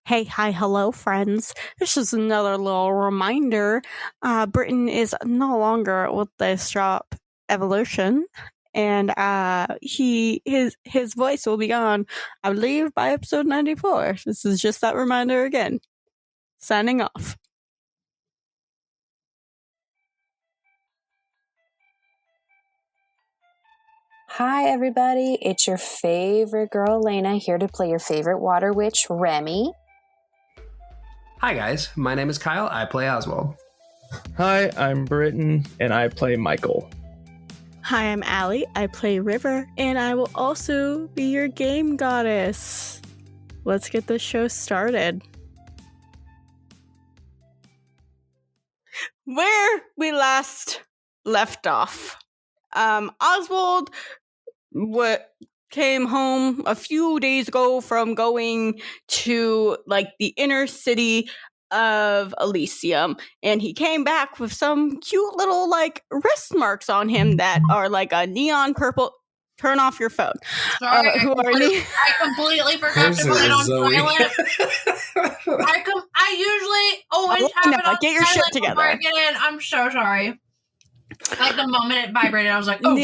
Hey, hi, hello, friends. This is another little reminder. Britain is no longer with the Strop Evolution, and his voice will be gone, I believe, by episode 94. This is just that reminder again. Signing off. Hi, everybody. It's your favorite girl, Elena, here to play your favorite water witch, Remy. Hi, guys. My name is Kyle. I play Oswald. Hi, I'm Britton, and I play Michael. Hi, I'm Allie. I play River, and I will also be your game goddess. Let's get this show started. Where we last left off, Oswald came home a few days ago from going to the inner city of Elysium, and he came back with some cute little wrist marks on him that are a neon purple. Turn off your phone. Sorry, I completely forgot to put it on silent. I usually always have it on get your shit together. Before I get in. I'm so sorry. The moment it vibrated, I was like, "Oh,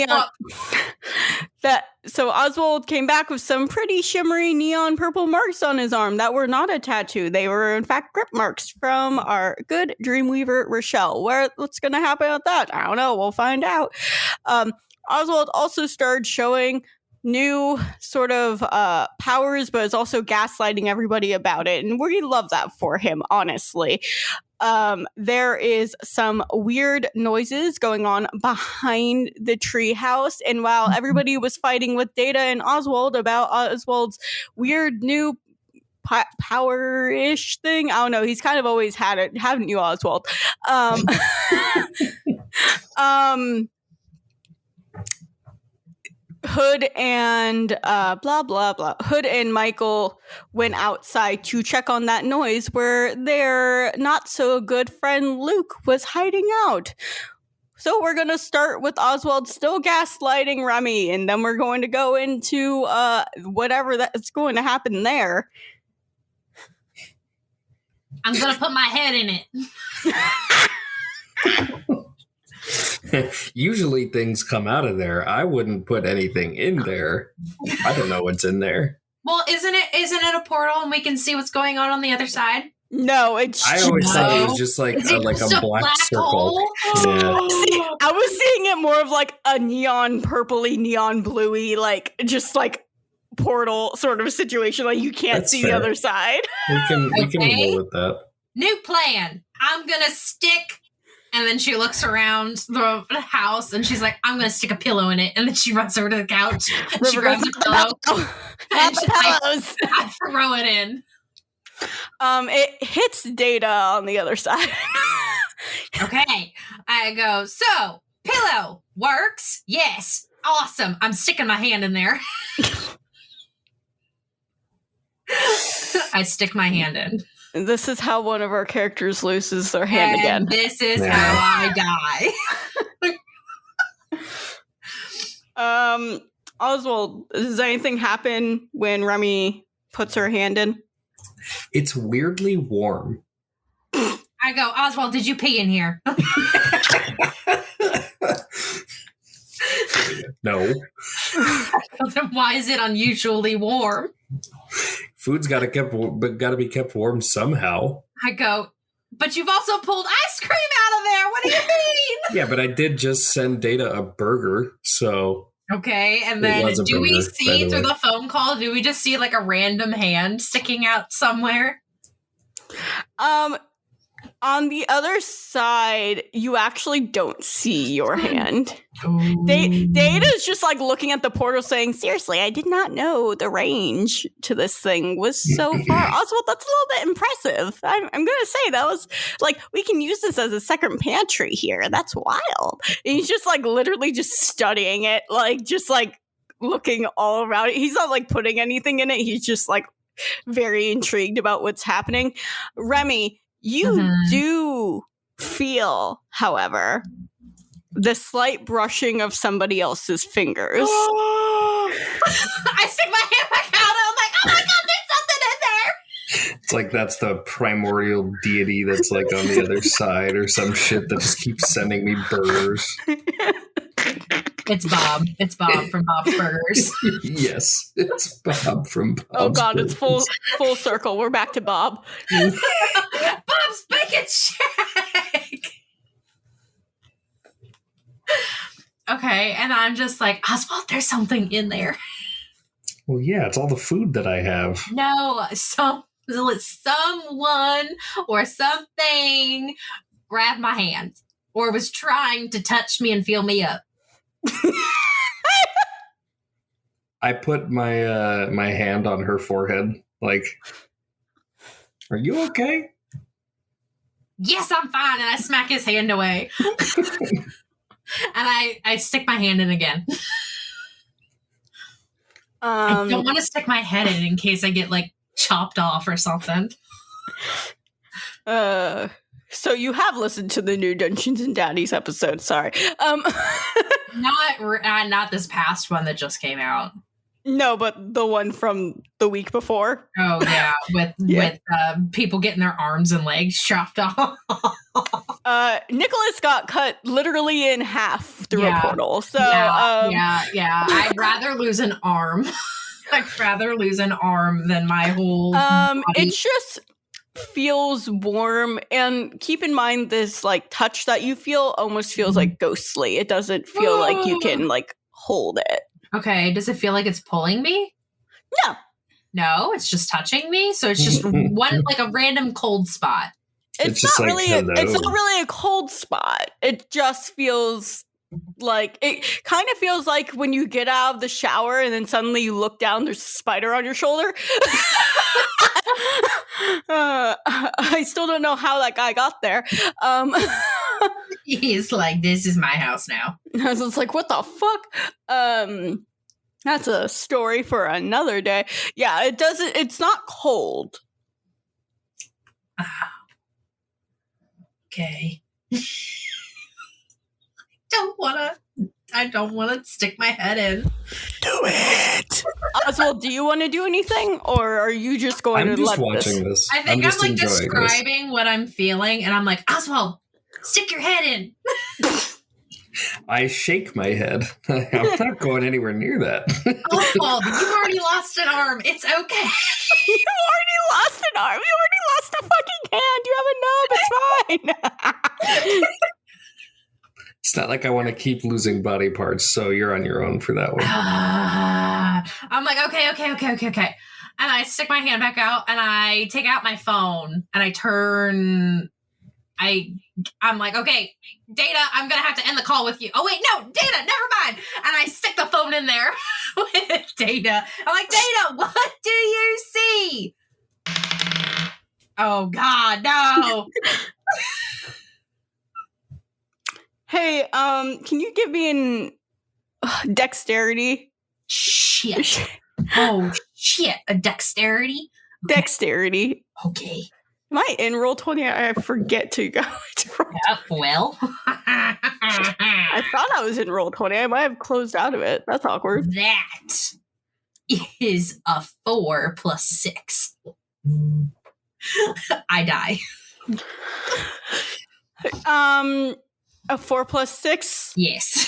fuck." So Oswald came back with some pretty shimmery neon purple marks on his arm that were not a tattoo. They were, in fact, grip marks from our good Dreamweaver, Rochelle. What's going to happen with that? I don't know. We'll find out. Oswald also started showing new sort of powers, but is also gaslighting everybody about it. And we love that for him, honestly. There is some weird noises going on behind the treehouse, and while everybody was fighting with Data and Oswald about Oswald's weird new power-ish thing, I don't know, he's kind of always had it, haven't you, Oswald? Hood and Hood and Michael went outside to check on that noise where their not so good friend Luke was hiding out. So we're going to start with Oswald still gaslighting Remy, and then we're going to go into whatever that's going to happen there. I'm going to put my head in it. Usually things come out of there. I wouldn't put anything in there. I don't know what's in there. Well, isn't it a portal and we can see what's going on the other side? No, it's I always thought it was just like a black circle. Yeah. I was seeing it more of a neon purpley, neon bluey, just portal sort of situation. You can't That's see fair. the other side. We can roll with that. New plan. I'm gonna stick. And then she looks around the house and she's like, I'm going to stick a pillow in it. And then she runs over to the couch. And she grabs a pillow. And I throw it in. It hits Data on the other side. Okay. I go, so, pillow works? Yes. Awesome. I'm sticking my hand in there. I stick my hand in. This is how one of our characters loses their hand again. This is how I die. Oswald, does anything happen when Remy puts her hand in? It's weirdly warm. I go, Oswald, did you pee in here? No. Then why is it unusually warm? Food's got to be kept warm somehow. I go, but you've also pulled ice cream out of there. What do you mean? Yeah, but I did just send Data a burger, so. Okay, and then do we see through the phone call? Do we just see a random hand sticking out somewhere? On the other side, you actually don't see your hand. Data's just looking at the portal saying, seriously, I did not know the range to this thing was so far. Oswald, that's a little bit impressive. I'm going to say that was we can use this as a second pantry here. That's wild. And he's just literally just studying it, looking all around it. He's not putting anything in it. He's just very intrigued about what's happening. Remy, you do feel, however, the slight brushing of somebody else's fingers. I stick my hand back out and I'm like, oh my god, there's something in there. It's like that's the primordial deity that's like on the other side or some shit that just keeps sending me burgers. It's Bob. It's Bob from Bob's Burgers. Yes, it's Bob from Bob's Oh God, Burgers. it's full circle. We're back to Bob. Bob's Bacon Shack. Okay, and I'm just like, Oswald, there's something in there. Well, yeah, it's all the food that I have. No, someone or something grabbed my hand or was trying to touch me and feel me up. I put my my hand on her forehead, like, are you okay? Yes, I'm fine. And I smack his hand away. And I stick my hand in again. I don't want to stick my head in case I get like chopped off or something. So you have listened to the new Dungeons and Daddies episode. Sorry. Not this past one that just came out. No, but the one from the week before. Oh yeah, with people getting their arms and legs chopped off. Nicholas got cut literally in half through a portal. So yeah. I'd rather lose an arm. I'd rather lose an arm than my whole body. It just feels warm, and keep in mind this like touch that you feel almost feels like ghostly. It doesn't feel like you can like hold it. Okay, does it feel like it's pulling me? No, it's just touching me. So it's just one like a random cold spot. It's just not like, really. hello. It's not really a cold spot. It just feels like it. Kind of feels like when you get out of the shower and then suddenly you look down. There's a spider on your shoulder. I still don't know how that guy got there. He's like, "This is my house now." I was just like, "What the fuck?" That's a story for another day. Yeah, it doesn't. It's not cold. Okay. I don't wanna stick my head in. Do it. Oswald, do you want to do anything, or are you just going I'm to just let watching this? this. I think I'm just like enjoying describing what I'm feeling, and I'm like, Oswald, stick your head in. this. I shake my head. I'm not going anywhere near that. Oswald, you've already lost an arm. It's okay. You already lost an arm. You already lost a fucking hand. You have a nub. It's fine. It's not like I want to keep losing body parts, so you're on your own for that one. I'm like, okay. And I stick my hand back out, and I take out my phone, and I'm like, okay, Data, I'm going to have to end the call with you. Oh, wait, no, Data, never mind. And I stick the phone in there with Data. I'm like, Data, what do you see? Oh, God, no. Hey, can you give me an dexterity? Shit. Oh, shit. A dexterity? Okay. Dexterity. Okay. Am I in roll 20? I forget to go to roll. Well. I thought I was in roll 20. I might have closed out of it. That's awkward. That is a 4 plus 6. I die. A 4 plus 6? Yes.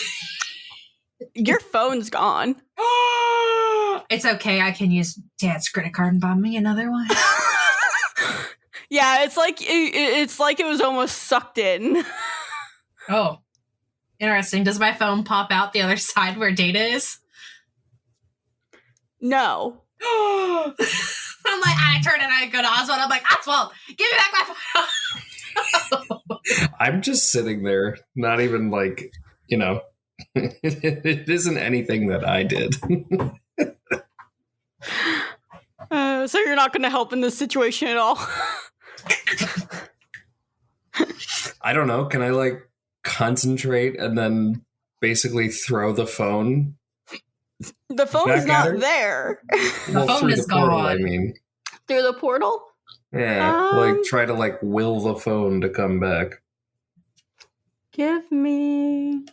Your phone's gone. It's okay. I can use Dad's credit card and buy me another one. Yeah, it's like it was almost sucked in. Oh, interesting. Does my phone pop out the other side where Data is? No. I'm like, I turn and I go to Oswald. I'm like, Oswald, give me back my phone. I'm just sitting there, not even like, it isn't anything that I did. So you're not going to help in this situation at all? I don't know. Can I like concentrate and then basically throw the phone? The phone's not there. The phone is portal, gone. I mean, Through the portal? yeah, like try to like will the phone to come back. Give me.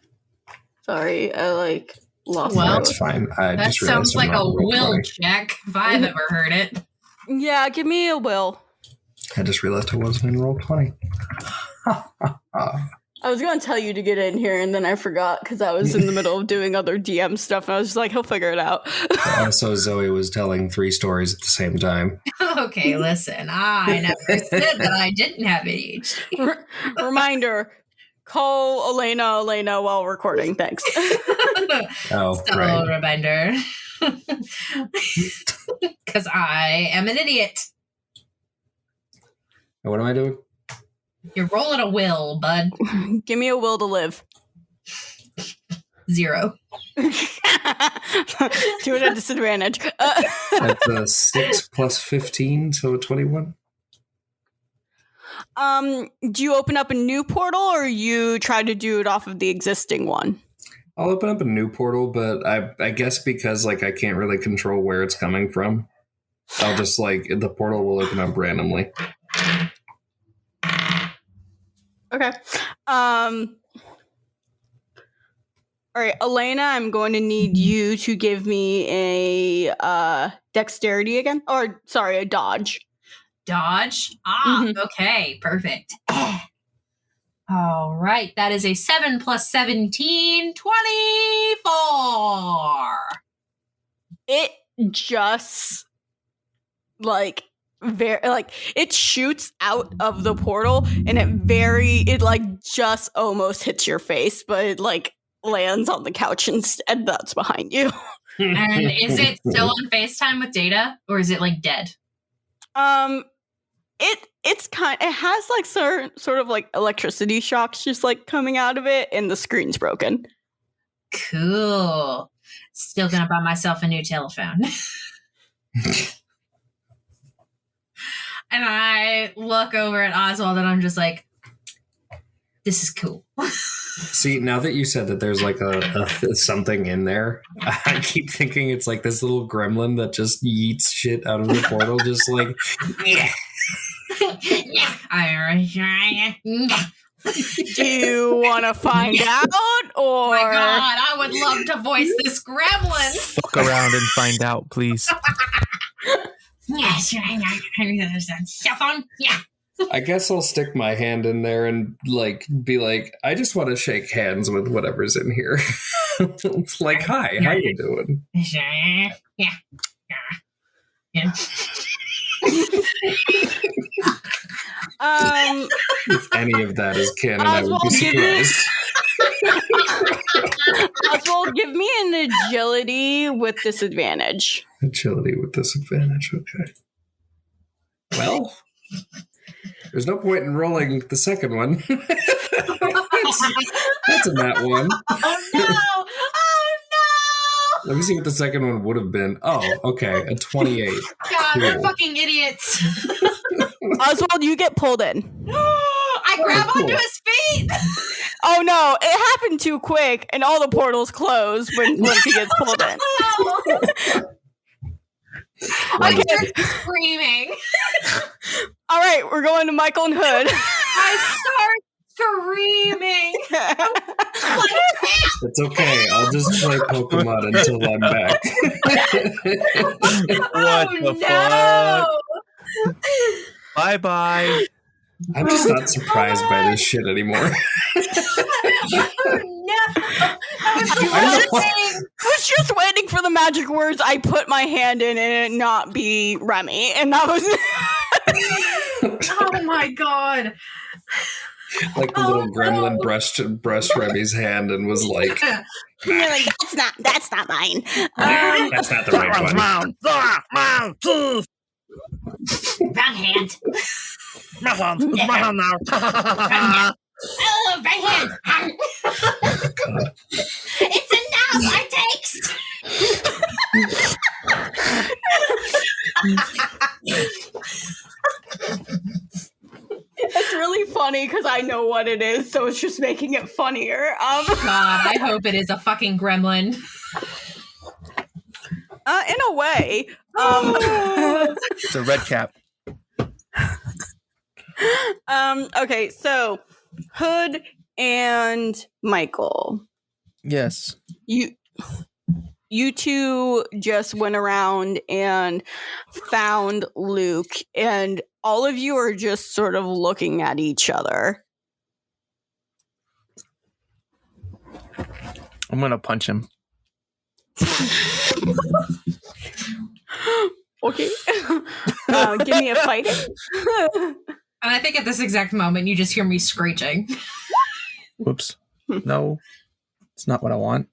Sorry, I like lost. Well, That's fine. I That just realized sounds I'm like not a roll will 20. check if I've ever heard it. Yeah, give me a will. I just realized I wasn't in roll 20. I was going to tell you to get in here, and then I forgot because I was in the middle of doing other DM stuff, and I was just like, he'll figure it out. So Zoe was telling 3 stories at the same time. Okay, listen. I never said that I didn't have ADHD. Reminder, call Elena while recording. Thanks. Oh, So, right. reminder. Because I am an idiot. What am I doing? You're rolling a will, bud. Give me a will to live. 0. Do it at disadvantage. That's a 6 plus 15, so 21. Do you open up a new portal, or you try to do it off of the existing one? I'll open up a new portal, but I guess because I can't really control where it's coming from, I'll just the portal will open up randomly. Okay. All right, Elena, I'm going to need you to give me a dexterity again. Or, sorry, a dodge. Dodge? Okay, perfect. All right, that is a 7 plus 17, 24. It just, it shoots out of the portal, and it just almost hits your face, but it lands on the couch instead. That's behind you. And is it still on FaceTime with Data, or is it dead? It has sort of electricity shocks just coming out of it, and the screen's broken. Cool. Still gonna buy myself a new telephone. And I look over at Oswald and I'm just like, this is cool. See, now that you said that there's a something in there, I keep thinking it's this little gremlin that just yeets shit out of the portal, just yeah. Do you want to find out, or? Oh my god, I would love to voice this gremlin. Look around and find out, please. Yes, cell phone. Yeah. I guess I'll stick my hand in there and be I just want to shake hands with whatever's in here. It's hi, how you doing? Yeah. If any of that is canon, Oswald, I would be surprised. Oswald, give me an agility with disadvantage. Agility with disadvantage, okay. Well, there's no point in rolling the second one. That's a nat 1. Oh no! Let me see what the second one would have been. Oh, okay, a 28. God, Cool. we're fucking idiots. Oswald, you get pulled in. I grab onto his feet. Oh no, it happened too quick, and all the portals close once he gets pulled in. I start screaming. All right, we're going to Michael and Hood. I start screaming. It's okay. I'll just play Pokemon until I'm back. What the fuck? Bye-bye. I'm just not surprised by this shit anymore. I was just waiting for the magic words. I put my hand in and it not be Remy, and that was. Oh my god! The little gremlin brushed Remy's hand and was like, You're like, that's not mine. "That's not the right one." Wrong hand. My hand now. Oh, right hand. God. It's enough. I takes. It's really funny because I know what it is, so it's just making it funnier. God, I hope it is a fucking gremlin. In a way. It's a red cap. Okay, so Hood and Michael. Yes. you two just went around and found Luke, and all of you are just sort of looking at each other. I'm gonna punch him. Okay. Give me a fighting. And I think at this exact moment, you just hear me screeching. Whoops. No, it's not what I want.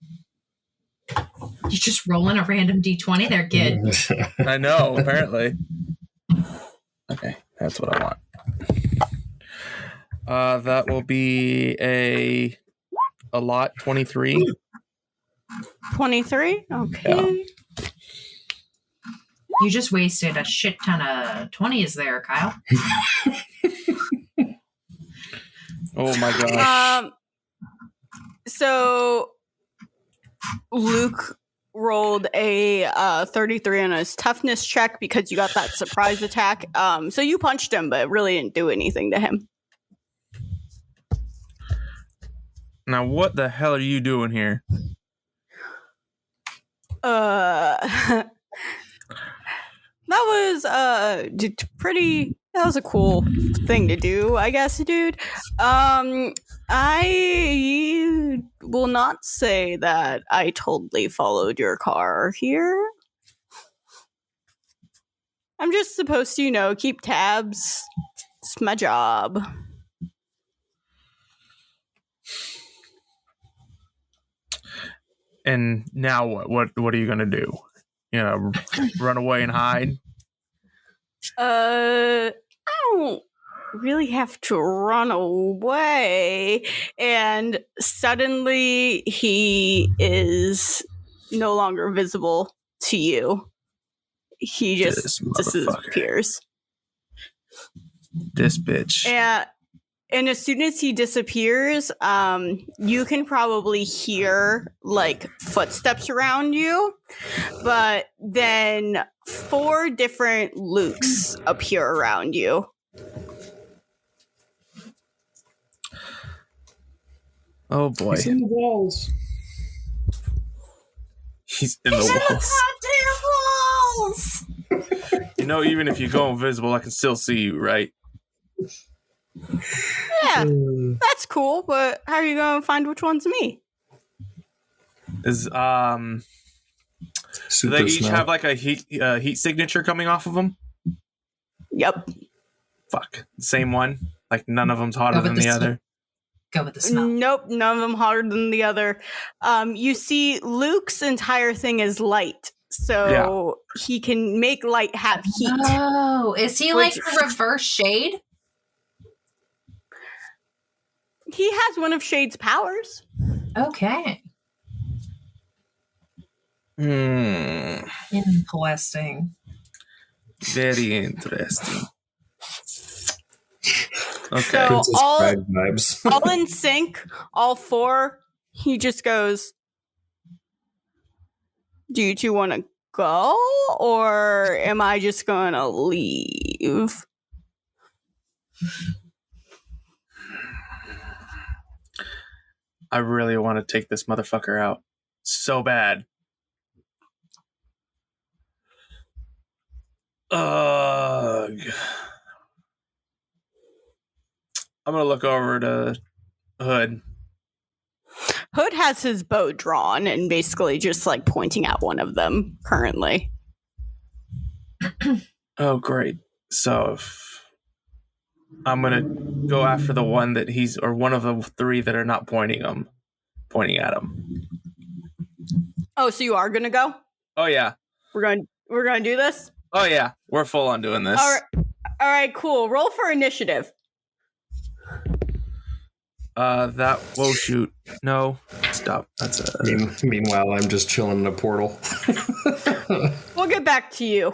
You just rolling a random d20 there, kid. I know, apparently. Okay, that's what I want. That will be a lot 23. 23? Okay. Yeah. You just wasted a shit ton of 20s there, Kyle. Oh my gosh. So Luke rolled a 33 on his toughness check because you got that surprise attack. So you punched him, but it really didn't do anything to him. Now, what the hell are you doing here? That was that was a cool thing to do, I guess, dude. I will not say that I totally followed your car here. I'm just supposed to, keep tabs. It's my job. And now what? What are you gonna do? Run away and hide? I don't really have to run away. And suddenly he is no longer visible to you. He just disappears. This bitch. And as soon as he disappears, you can probably hear footsteps around you, but then 4 different Lukes appear around you. Oh boy. He's in the walls. He's in the walls. Even if you go invisible, I can still see you, right? Yeah, that's cool, but how are you going to find which one's me? Do they each have a heat signature coming off of them? Yep. Fuck. Same one? None of them's hotter than the other? Go with the smell. Nope, none of them hotter than the other. You see, Luke's entire thing is light, so he can make light have heat. Oh, is he like a reverse shade? He has one of Shade's powers. Okay. Interesting. Very interesting. Okay. So vibes. all in sync, all 4, he just goes, do you 2 want to go? Or am I just going to leave? I really want to take this motherfucker out so bad. Ugh. I'm going to look over to Hood. Hood has his bow drawn and basically just pointing at one of them currently. Oh, great. So I'm going to go after the one that or one of the 3 that are not pointing at him. Oh, so you are going to go? Oh, yeah. We're going to do this? Oh, yeah. We're full on doing this. All right, cool. Roll for initiative. Whoa, shoot. No. Stop. That's Meanwhile, I'm just chilling in a portal. We'll get back to you.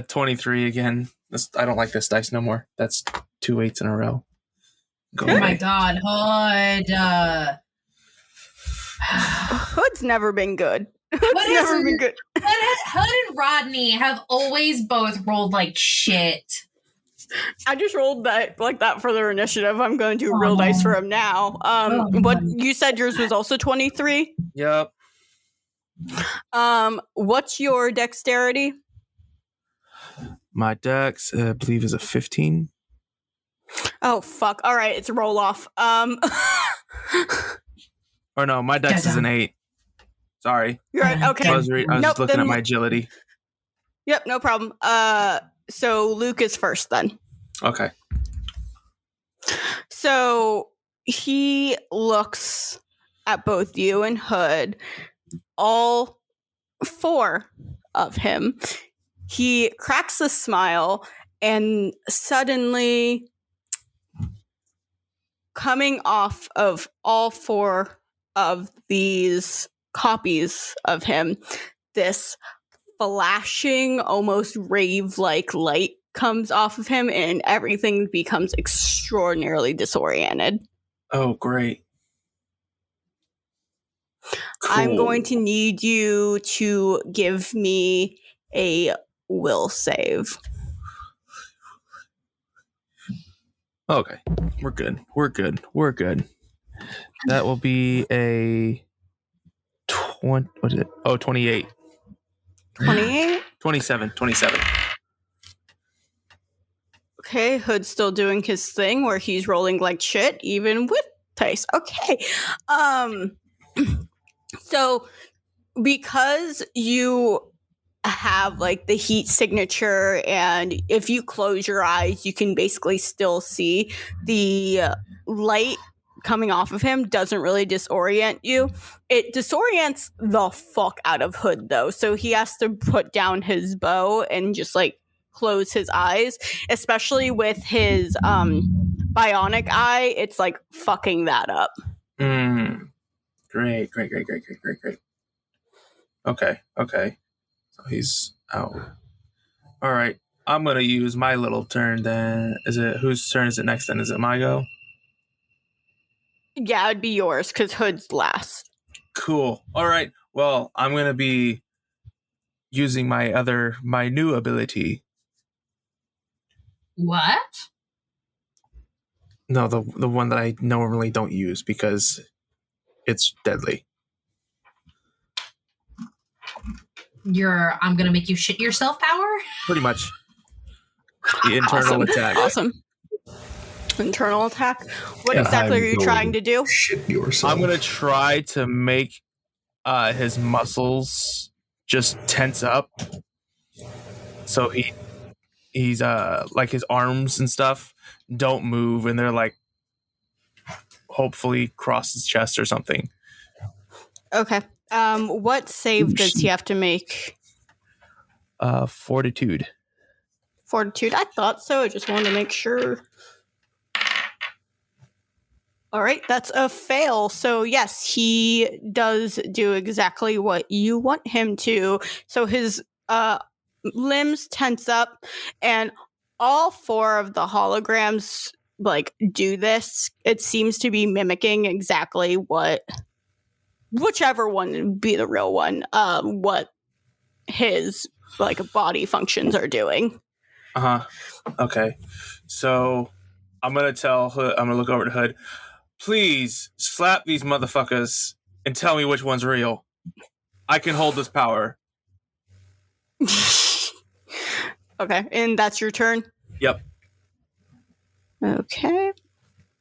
23 again. I don't like this dice no more. That's 2 8s in a row. Oh my god, Hood. Hood's never been good. Hood and Rodney have always both rolled like shit. I just rolled that for their initiative. I'm going to do real dice for him now. What you said yours was also 23? Yep. What's your dexterity? My dex, I believe, is a 15. Oh fuck! All right, it's a roll off. Or no, my dex is an 8. Sorry. You're right. Okay. I was just looking at my agility. Yep, no problem. So Luke is first then. Okay. So he looks at both you and Hood, all 4 of him. He cracks a smile, and suddenly, coming off of all 4 of these copies of him, this flashing, almost rave-like light comes off of him, and everything becomes extraordinarily disoriented. Oh, great. Cool. I'm going to need you to give me a will save. Okay. We're good. That will be a 20. What is it? Oh, 28. 28? 27. Okay, Hood's still doing his thing where he's rolling like shit, even with dice. Okay. So because you have like the heat signature, and if you close your eyes, you can basically still see the light coming off of him, doesn't really disorient you. It disorients the fuck out of Hood though, so he has to put down his bow and just like close his eyes, especially with his bionic eye. It's like fucking that up. Great. Okay. So he's out. All right. I'm going to use my little turn then. Whose turn is it next then? Is it my go? Yeah, it'd be yours because Hood's last. Cool. All right. Well, I'm going to be using my new ability. What? No, the one that I normally don't use because it's deadly. I'm gonna make you shit yourself power? Pretty much. The internal attack. Awesome. Internal attack? What exactly are you trying to do? Shit yourself. I'm going to try to make his muscles just tense up. So he's like his arms and stuff don't move, and they're like hopefully cross his chest or something. Okay. What save does he have to make? Fortitude. Fortitude. I thought so. I just wanted to make sure. All right, that's a fail. So yes, he does do exactly what you want him to. So his limbs tense up, and all 4 of the holograms like do this. It seems to be mimicking exactly what, whichever one would be the real one, what his like body functions are doing. Okay. So I'm gonna tell Hood. I'm gonna look over to Hood. Please slap these motherfuckers and tell me which one's real. I can hold this power. Okay, and that's your turn? Yep. Okay.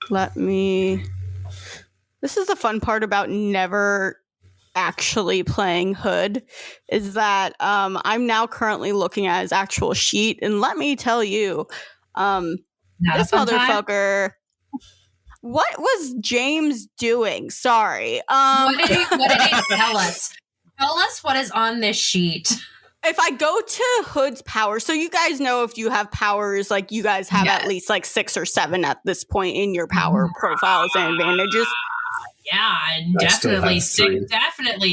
This is the fun part about never actually playing Hood, is that I'm now currently looking at his actual sheet, and let me tell you, this motherfucker... What was James doing? Sorry. What did he tell us? Tell us what is on this sheet. If I go to Hood's power, so you guys know if you have powers, like you guys have at least like 6 or 7 at this point in your power profiles and advantages. Yeah, definitely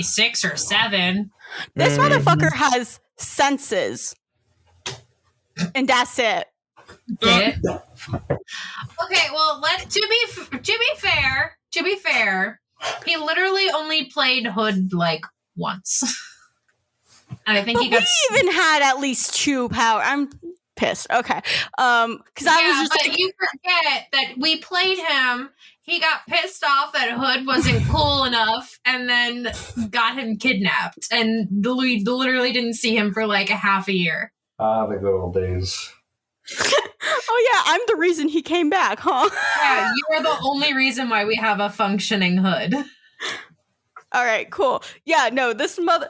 6 or 7. This motherfucker has senses. And that's it. Okay, well, to be fair, he literally only played Hood like once. And I think we even had at least 2 power. pissed. Okay. I was just but you forget that we played him. He got pissed off that Hood wasn't cool enough and then got him kidnapped. And we literally didn't see him for like a half a year. The good old days. Oh yeah, I'm the reason he came back, huh? Yeah, you are the only reason why we have a functioning Hood. All right, cool. Yeah, no, this mother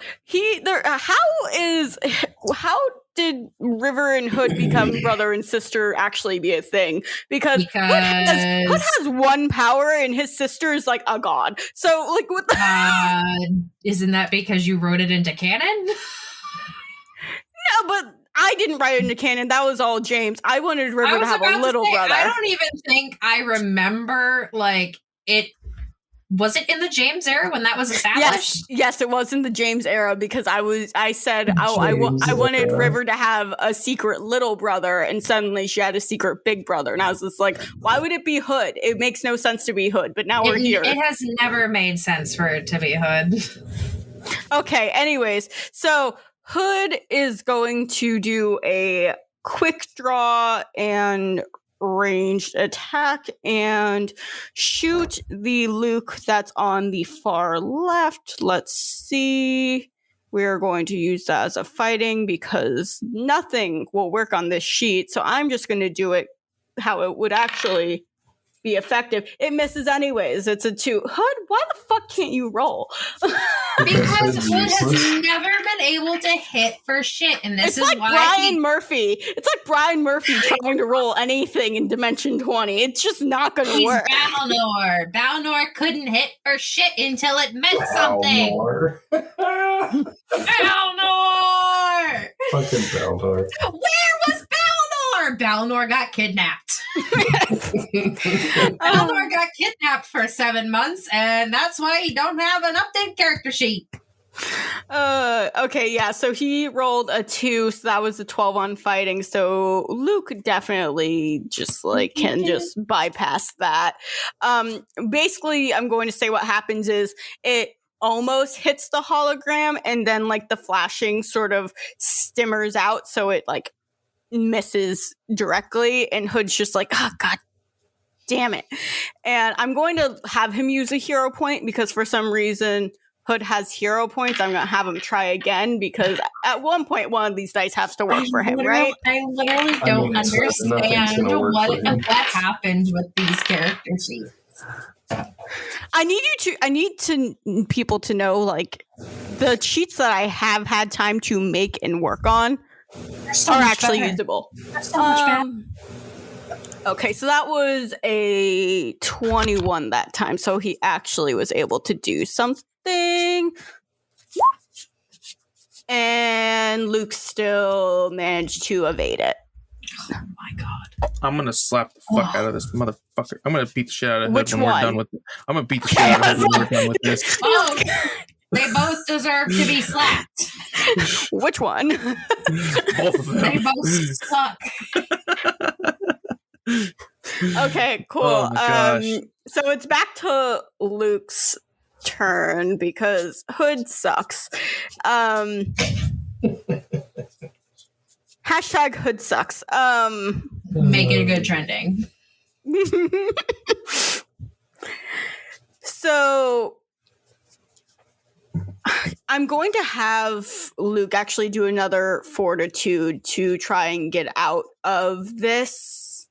how did River and Hood become brother and sister actually be a thing? Because Hood has one power and his sister is like a god. So like what the isn't that because you wrote it into canon? No, but I didn't write it into canon. That was all James. I wanted River to have a little brother. I don't even think I remember like it. Was it in the James era when that was established? Yes, it was in the James era because I said I wanted River to have a secret little brother, and suddenly she had a secret big brother, and I was just like, why would it be Hood? It makes no sense to be Hood, but now we're here. It has never made sense for it to be Hood. Okay, anyways, so Hood is going to do a quick draw and ranged attack and shoot the Luke that's on the far left. Let's see. We're going to use that as a fighting because nothing will work on this sheet. So I'm just going to do it how it would actually be effective. It misses anyways. It's a 2. Hood, why the fuck can't you roll? Because Hood has never been able to hit for shit, and this is like why Brian Murphy. It's like Brian Murphy trying to roll anything in Dimension 20. It's just not going to work. Balnor. Balnor couldn't hit for shit until it meant something. Balnor. Balnor! Fucking Balnor. Where was Balnor? Balnor got kidnapped. Balnor got kidnapped for 7 months, and that's why he don't have an updated character sheet. Okay, yeah, so he rolled a 2, so that was a 12 on fighting, so Luke definitely just, like, can just bypass that. Basically, I'm going to say what happens is it almost hits the hologram, and then, like, the flashing sort of stimmers out, so it, like, misses directly, and Hood's just like, oh, god damn it. And I'm going to have him use a hero point, because for some reason Hood has hero points. I'm going to have him try again, because at one point, one of these dice has to work for him, right? I literally don't understand what happened with these character sheets. I need people to know, like, the cheats that I have had time to make and work on are actually usable. So much better. Okay, so that was a 21 that time, so he actually was able to do something. And Luke still managed to evade it. Oh my god. I'm gonna slap the fuck out of this motherfucker. I'm gonna beat the shit out of him Which when we're one? done with it. I'm gonna beat the shit out of him when we're done with this. Oh, they both deserve to be slapped. Which one? Both of them. They both suck. Okay, cool. Oh my gosh. So it's back to Luke's turn because Hood sucks. Hashtag Hood sucks. Make it a good trending. So I'm going to have Luke actually do another fortitude to try and get out of this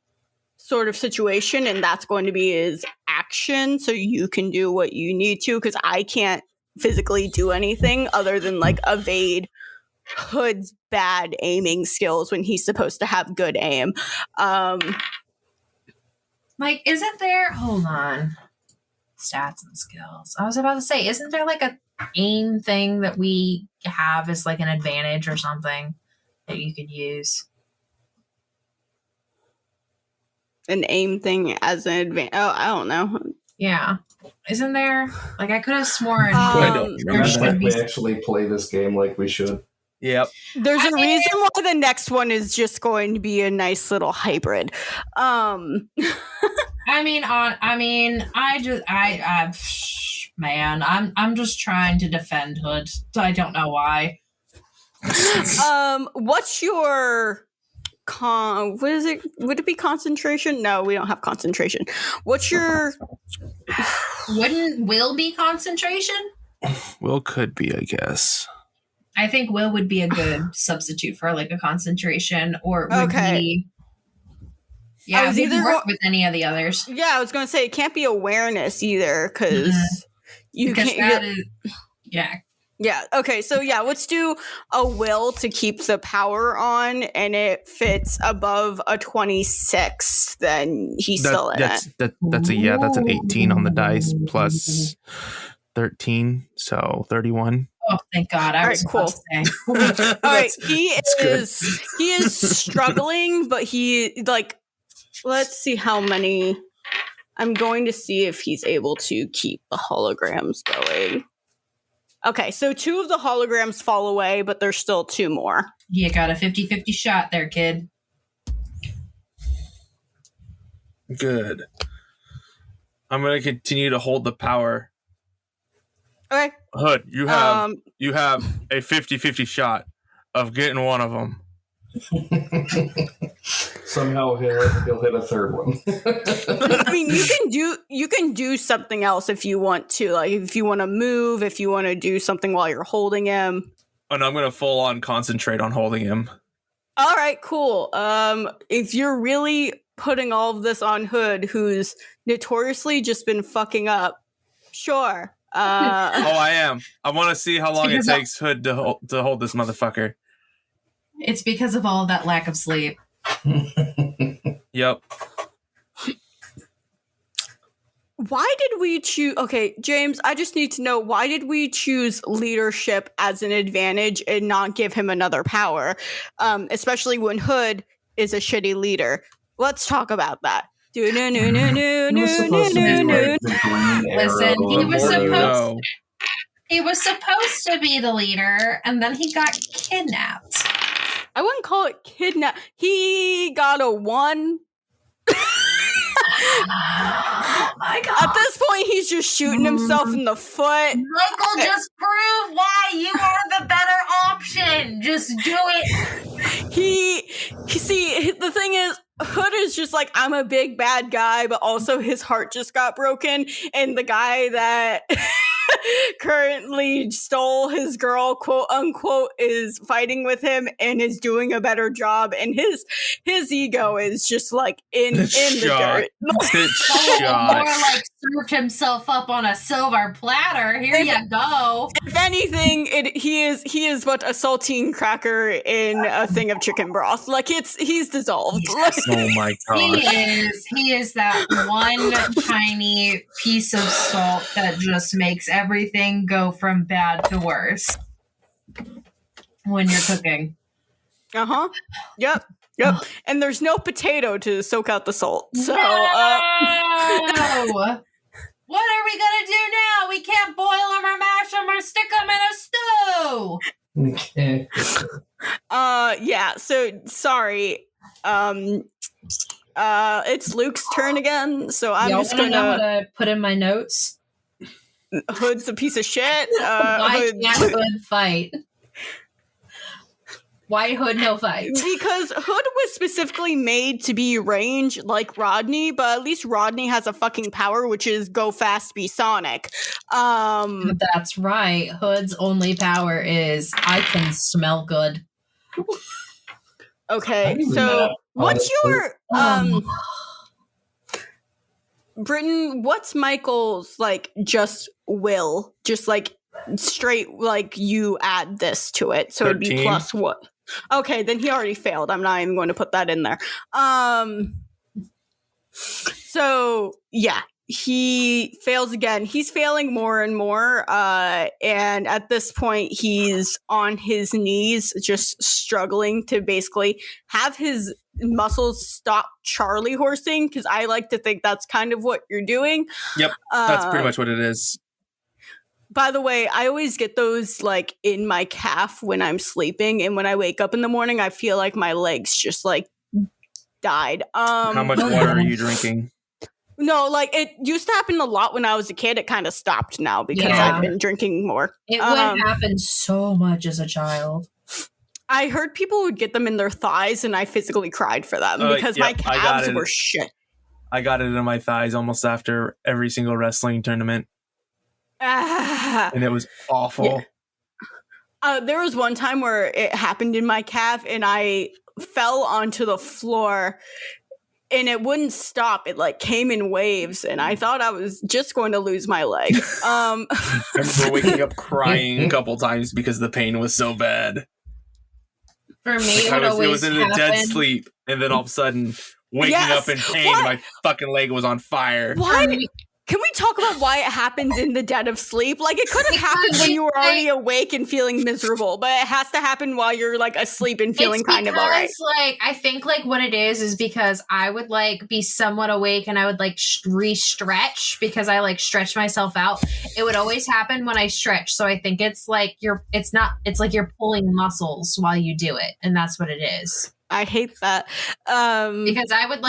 sort of situation, and that's going to be his action, so you can do what you need to, because I can't physically do anything other than, like, evade Hood's bad aiming skills when he's supposed to have good aim. Like, isn't there... Hold on. Stats and skills. I was about to say, isn't there, like, a aim thing that we have as, like, an advantage or something that you could use? An aim thing as an advantage. Oh, I don't know. Yeah. Isn't there? Like, I could have sworn. I don't there remember should That be- we actually play this game like we should. Yep. There's a reason why the next one is just going to be a nice little hybrid. man, I'm just trying to defend Hood. I don't know why. What's your what is it? Would it be concentration? No, we don't have concentration. What's your... Wouldn't will be concentration? Will could be, I guess. I think will would be a good substitute for like a concentration, or it would be. Yeah, it wouldn't work with any of the others. Yeah, I was going to say it can't be awareness either because yeah. Yeah. Okay. So yeah, let's do a will to keep the power on, and it fits above a 26. Then he's still in it. That's an 18 on the dice plus 13, so 31. Oh, thank God! I was cool. Say. All right, he is struggling, but he like. Let's see how many. I'm going to see if he's able to keep the holograms going. Okay, so 2 of the holograms fall away, but there's still 2 more. You got a 50-50 shot there, kid. Good. I'm going to continue to hold the power. Okay. Hood, you have a 50-50 shot of getting one of them. Somehow he'll hit a third one. I mean, you can do something else if you want to. Like if you want to move, if you want to do something while you're holding him. And I'm gonna full on concentrate on holding him. All right, cool. If you're really putting all of this on Hood, who's notoriously just been fucking up, sure. I am. I want to see how long it takes Hood to hold this motherfucker. It's because of all that lack of sleep. Yep. Why did we choose... Okay, James, I just need to know, why did we choose leadership as an advantage and not give him another power? Especially when Hood is a shitty leader. Let's talk about that. Listen, he was supposed to be the leader, and then he got kidnapped. I wouldn't call it kidnap. He got a 1. Oh my God. At this point, he's just shooting himself in the foot. Michael, just prove why you are the better option. Just do it. See, the thing is, Hood is just like, I'm a big bad guy, but also his heart just got broken. And the guy that currently stole his girl, quote unquote, is fighting with him and is doing a better job. And his ego is just like in the dirt. More like served himself up on a silver platter. Here you go. If anything, he is but a saltine cracker in a thing of chicken broth. Like he's dissolved. Oh my God. He is that one tiny piece of salt that just makes everything go from bad to worse when you're cooking. Uh-huh. Yep. And there's no potato to soak out the salt. So what are we gonna do now? We can't boil them or mash them or stick them in a stew. Okay. Yeah, so sorry. It's Luke's turn again, so I'm just gonna know what to put in my notes. Hood's a piece of shit. Why can't Hood fight? Why Hood no fight? Because Hood was specifically made to be range like Rodney, but at least Rodney has a fucking power, which is go fast, be Sonic. That's right. Hood's only power is I can smell good. Okay, so what's your Britton, what's Michael's like just will? Just like straight like you add this to it. So 13. It'd be plus what? Okay, then he already failed. I'm not even going to put that in there. So yeah, he fails again. He's failing more and more. And at this point, he's on his knees, just struggling to basically have his muscles stop Charlie horsing, because I like to think that's kind of what you're doing. Yep, that's pretty much what it is. By the way, I always get those like in my calf when I'm sleeping, and when I wake up in the morning, I feel like my legs just like died. How much water are you drinking? No, like it used to happen a lot when I was a kid. It kind of stopped now because I've been drinking more. It would happen so much as a child. I heard people would get them in their thighs, and I physically cried for them because my calves were shit. I got it in my thighs almost after every single wrestling tournament. And it was awful. Yeah. There was one time where it happened in my calf, and I fell onto the floor, and it wouldn't stop. It like came in waves, and I thought I was just going to lose my leg. I remember waking up crying a couple times because the pain was so bad. For me, it was in a dead sleep, and then all of a sudden, waking up in pain, my fucking leg was on fire. Why? Can we talk about why it happens in the dead of sleep? Like, it could have happened when you were already awake and feeling miserable, but it has to happen while you're, like, asleep and feeling kind of all right. Like, I think, like, what it is because I would, like, be somewhat awake and I would, like, re-stretch because I, like, stretch myself out. It would always happen when I stretch, so I think it's, like, it's like you're pulling muscles while you do it, and that's what it is. I hate that. Because I would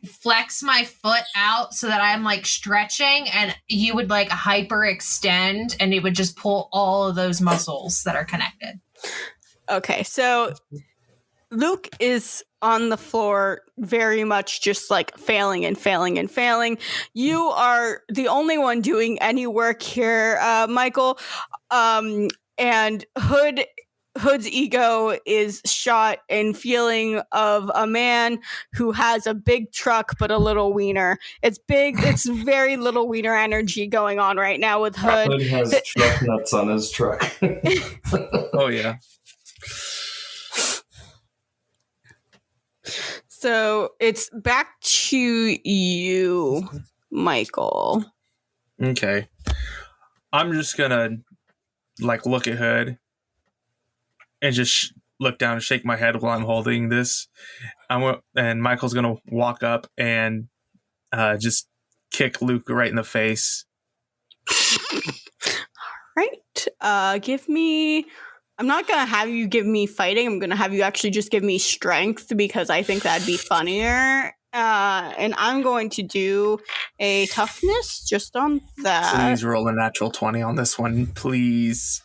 flex my foot out so that I'm like stretching and you would like hyperextend and it would just pull all of those muscles that are connected. Okay, so Luke is on the floor very much just like failing and failing and failing. You are the only one doing any work here, Michael. And Hood's ego is shot in feeling of a man who has a big truck but a little wiener. It's big. It's very little wiener energy going on right now with Hood. Hood has truck nuts on his truck. Oh, yeah. So it's back to you, Michael. Okay. I'm just going to look at Hood and just look down and shake my head while I'm holding this. And Michael's going to walk up and just kick Luke right in the face. Right. Give me... I'm not going to have you give me fighting. I'm going to have you actually just give me strength because I think that'd be funnier. And I'm going to do a toughness just on that. Please roll a natural 20 on this one, please.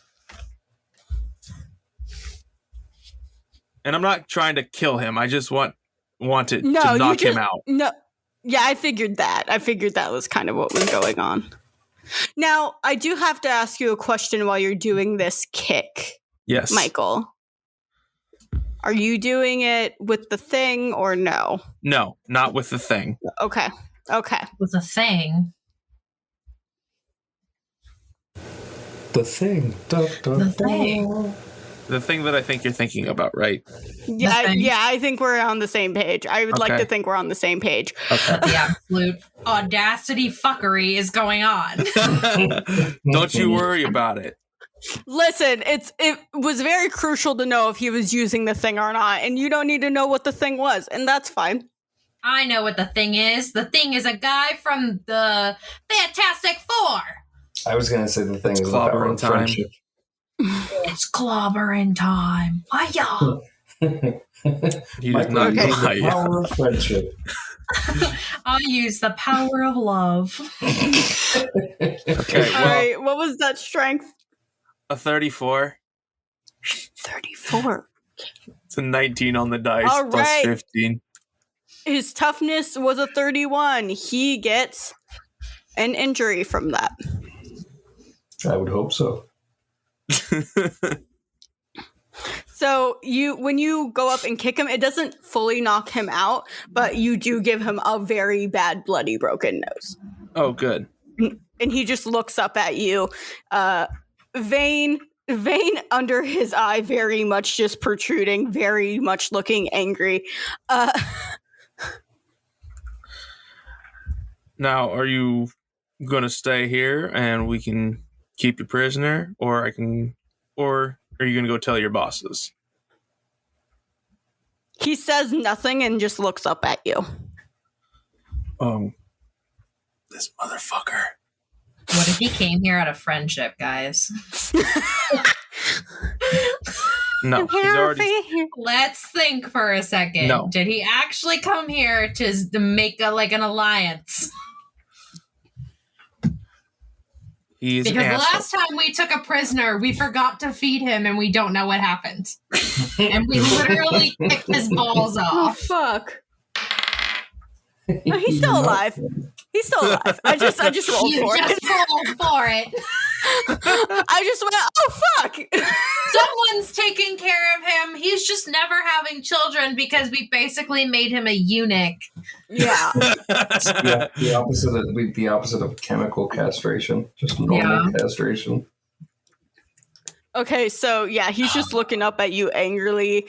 And I'm not trying to kill him. I just want to knock him out. No. Yeah, I figured that. I figured that was kind of what was going on. Now, I do have to ask you a question while you're doing this kick. Yes. Michael. Are you doing it with the thing or no? No, not with the thing. Okay. With the thing. The thing. The thing. The thing that I think you're thinking about, right? Yeah, I think we're on the same page. I would like to think we're on the same page. Okay. The absolute audacity fuckery is going on. Don't you worry about it. Listen, it was very crucial to know if he was using the thing or not, and you don't need to know what the thing was, and that's fine. I know what the thing is. The thing is a guy from the Fantastic Four. I was going to say the thing is about clobbering time. friendship. It's clobbering time. Hiya! He does not know the power of friendship. I use the power of love. Okay, All right, what was that strength? a 34. 34. It's a 19 on the dice, All plus right. 15. His toughness was a 31. He gets an injury from that. I would hope so. So when you go up and kick him, it doesn't fully knock him out, but you do give him a very bad bloody broken nose. Oh, good. And he just looks up at you. Vein under his eye, very much just protruding, very much looking angry. Now, are you going to stay here and we can keep you prisoner, or are you going to go tell your bosses? He says nothing and just looks up at you. This motherfucker. What if he came here out of friendship, guys? No, he's already. Let's think for a second. No. Did he actually come here to make an alliance? He's Because the last time we took a prisoner, we forgot to feed him and we don't know what happened. And we literally kicked his balls Oh off. fuck! No, he's still alive. He's still alive. I just rolled You for just it. rolled for it. I just went, oh fuck! Someone's taking care of him. He's just never having children because we basically made him a eunuch. Yeah. Yeah, the opposite of chemical castration, just normal castration. Okay, so yeah, he's just looking up at you angrily.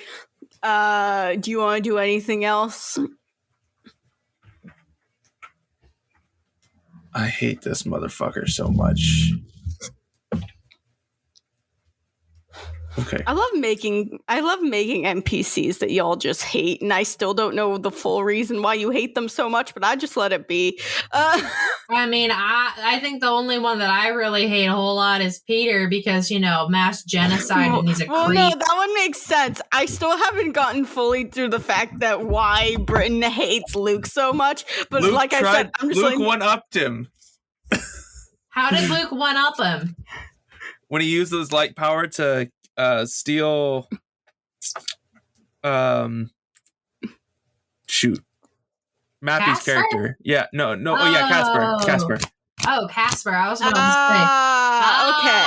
Do you want to do anything else? I hate this motherfucker so much. Okay. I love making NPCs that y'all just hate, and I still don't know the full reason why you hate them so much, but I just let it be. I mean, I think the only one that I really hate a whole lot is Peter because, mass genocide and he's a well, creep. no, that one makes sense. I still haven't gotten fully through the fact that why Britain hates Luke so much, but Luke like I said, I'm just Luke like, one-upped him. How did Luke one-up him? When he used his light power to steal Mappy's Casper? character. Yeah, no. Oh yeah, Casper. Oh, Casper. I was about to say. okay.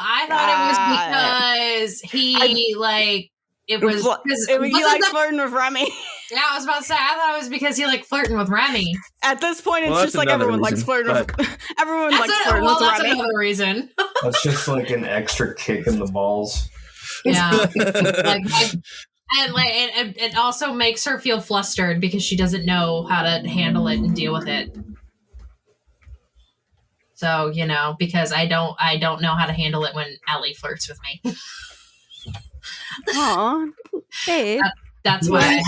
I thought it was because he it was because He likes flirting with Remy. Yeah, I was about to say. I thought it was because he liked flirting with Remy. At this point, it's Well, just like that's everyone another likes flirting reason, with everyone likes That's flirting with that's Remy. another reason. That's just like an extra kick in the balls. Yeah, and it also makes her feel flustered because she doesn't know how to handle it and deal with it. So because I don't know how to handle it when Ellie flirts with me. Aw, babe. That's why I have.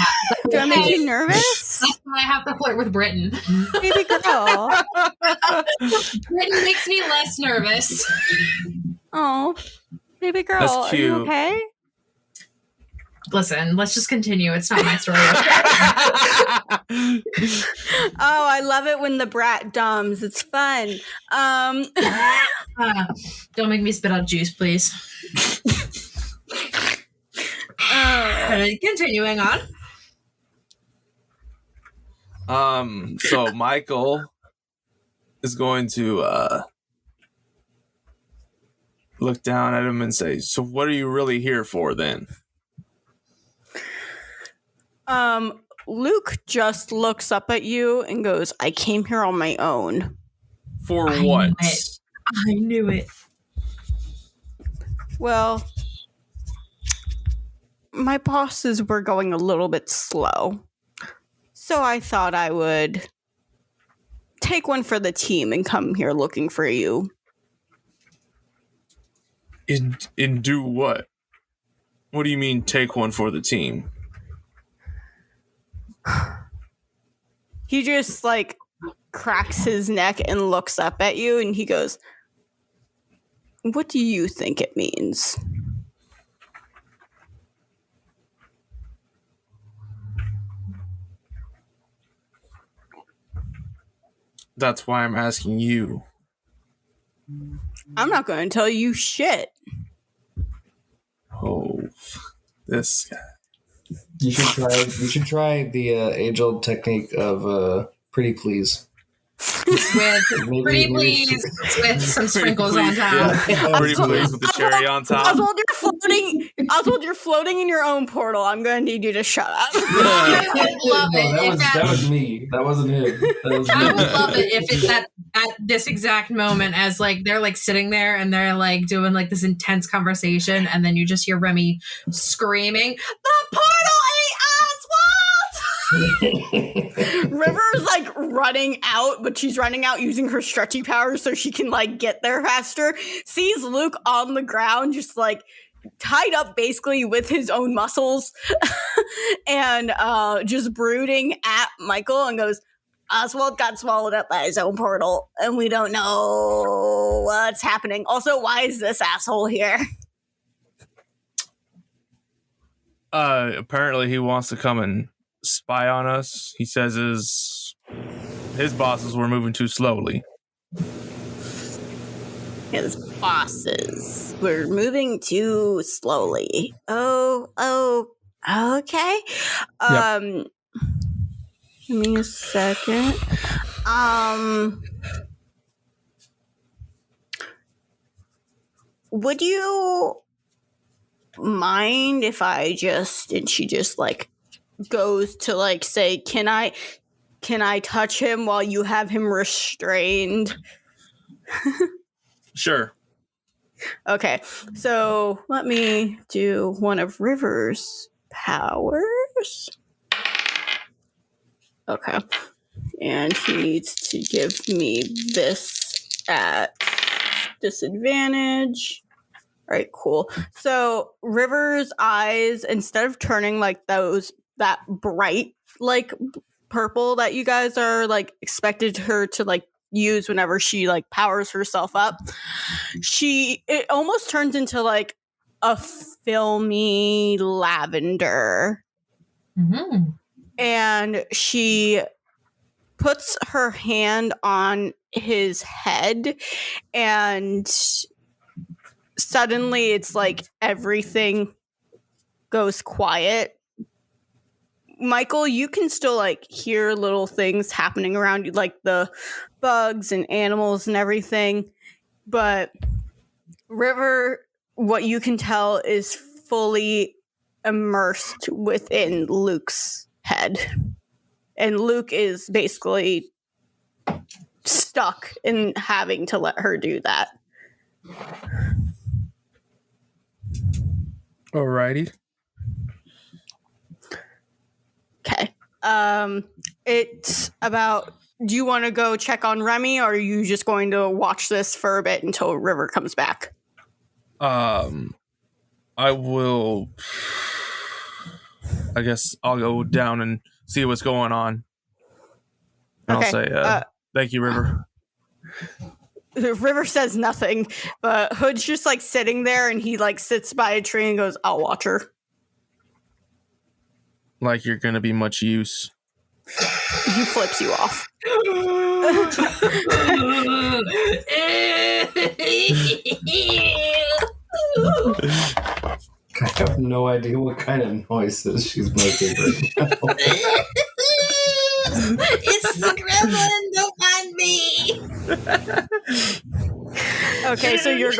Do I make you nervous? That's why I have to flirt with Britain. Baby girl. Britain makes me less nervous. Oh, baby girl. That's Are you cute. okay? Listen, let's just continue. It's not my story. Oh, I love it when the brat dumbs. It's fun. Don't make me spit out juice, please. Continuing on. So Michael is going to look down at him and say, "So what are you really here for then?" Luke just looks up at you and goes, I came here on my own. For I what? knew it. I knew it. Well, my bosses were going a little bit slow. So I thought I would take one for the team and come here looking for you. In do what? What do you mean take one for the team? He just cracks his neck and looks up at you and he goes, what do you think it means? That's why I'm asking you. I'm not going to tell you shit. Oh, this guy. You should try the age-old technique of pretty please. With pretty please with some sprinkles on top. Pretty please with the cherry on top. Oswald, you're floating in your own portal. I'm going to need you to shut up. I would love it. That was me. That wasn't him. That was I me. would love it if it's at this exact moment as they're sitting there and they're doing this intense conversation and then you just hear Remy screaming, "The portal ate Oswald!" River's running out, but she's running out using her stretchy powers so she can get there faster. Sees Luke on the ground, just tied up basically with his own muscles and just brooding at Michael and goes, Oswald got swallowed up by his own portal and we don't know what's happening. Also, why is this asshole here? Apparently he wants to come and spy on us. He says his bosses were moving too slowly. his bosses. We're moving too slowly. Oh, okay. Give me a second. Would you mind if I just, and she just like goes to like say, can I touch him while you have him restrained? Sure. Okay, so let me do one of River's powers. Okay, and he needs to give me this at disadvantage. All right, cool. So River's eyes, instead of turning like that bright like purple that you guys are like expected her to like use whenever she like powers herself up, it almost turns into like a filmy lavender. Mm-hmm. And she puts her hand on his head, and suddenly it's like everything goes quiet. Michael, you can still like hear little things happening around you, like the bugs and animals and everything. But River, what you can tell, is fully immersed within Luke's head. And Luke is basically stuck in having to let her do that. Alrighty. Okay. It's about, do you want to go check on Remy, or are you just going to watch this for a bit until River comes back? I will. I guess I'll go down and see what's going on. And Okay, I'll say, thank you, River. River says nothing, but Hood's just like sitting there, and he like sits by a tree and goes, I'll watch her. Like you're going to be much use. He flips you off. I have no idea what kind of noises she's making right now. It's the gremlin, don't mind me. Okay, so you're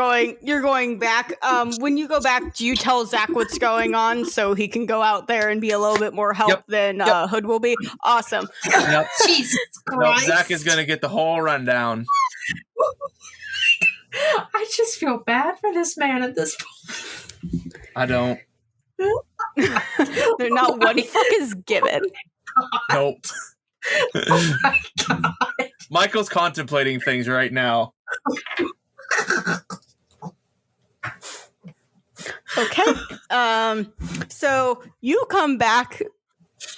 going back. When you go back, do you tell Zach what's going on so he can go out there and be a little bit more help than Hood will be? Awesome. Yep. Jesus No, Christ. Zach is going to get the whole rundown. I just feel bad for this man at this point. I don't. They're not one fuck is given. Nope. Oh my God. Michael's contemplating things right now. Okay. So you come back,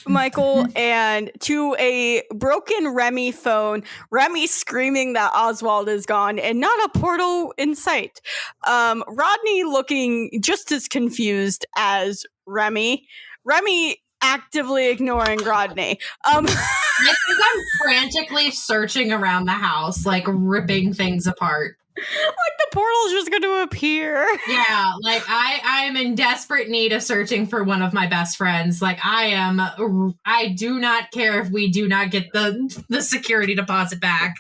Michael, and to a broken Remy phone, Remy screaming that Oswald is gone and not a portal in sight. Rodney looking just as confused as Remy. Remy actively ignoring Rodney. I think I'm frantically searching around the house, like ripping things apart. Like the portal's just going to appear. Yeah, like I'm in desperate need of searching for one of my best friends. Like I do not care if we do not get the security deposit back.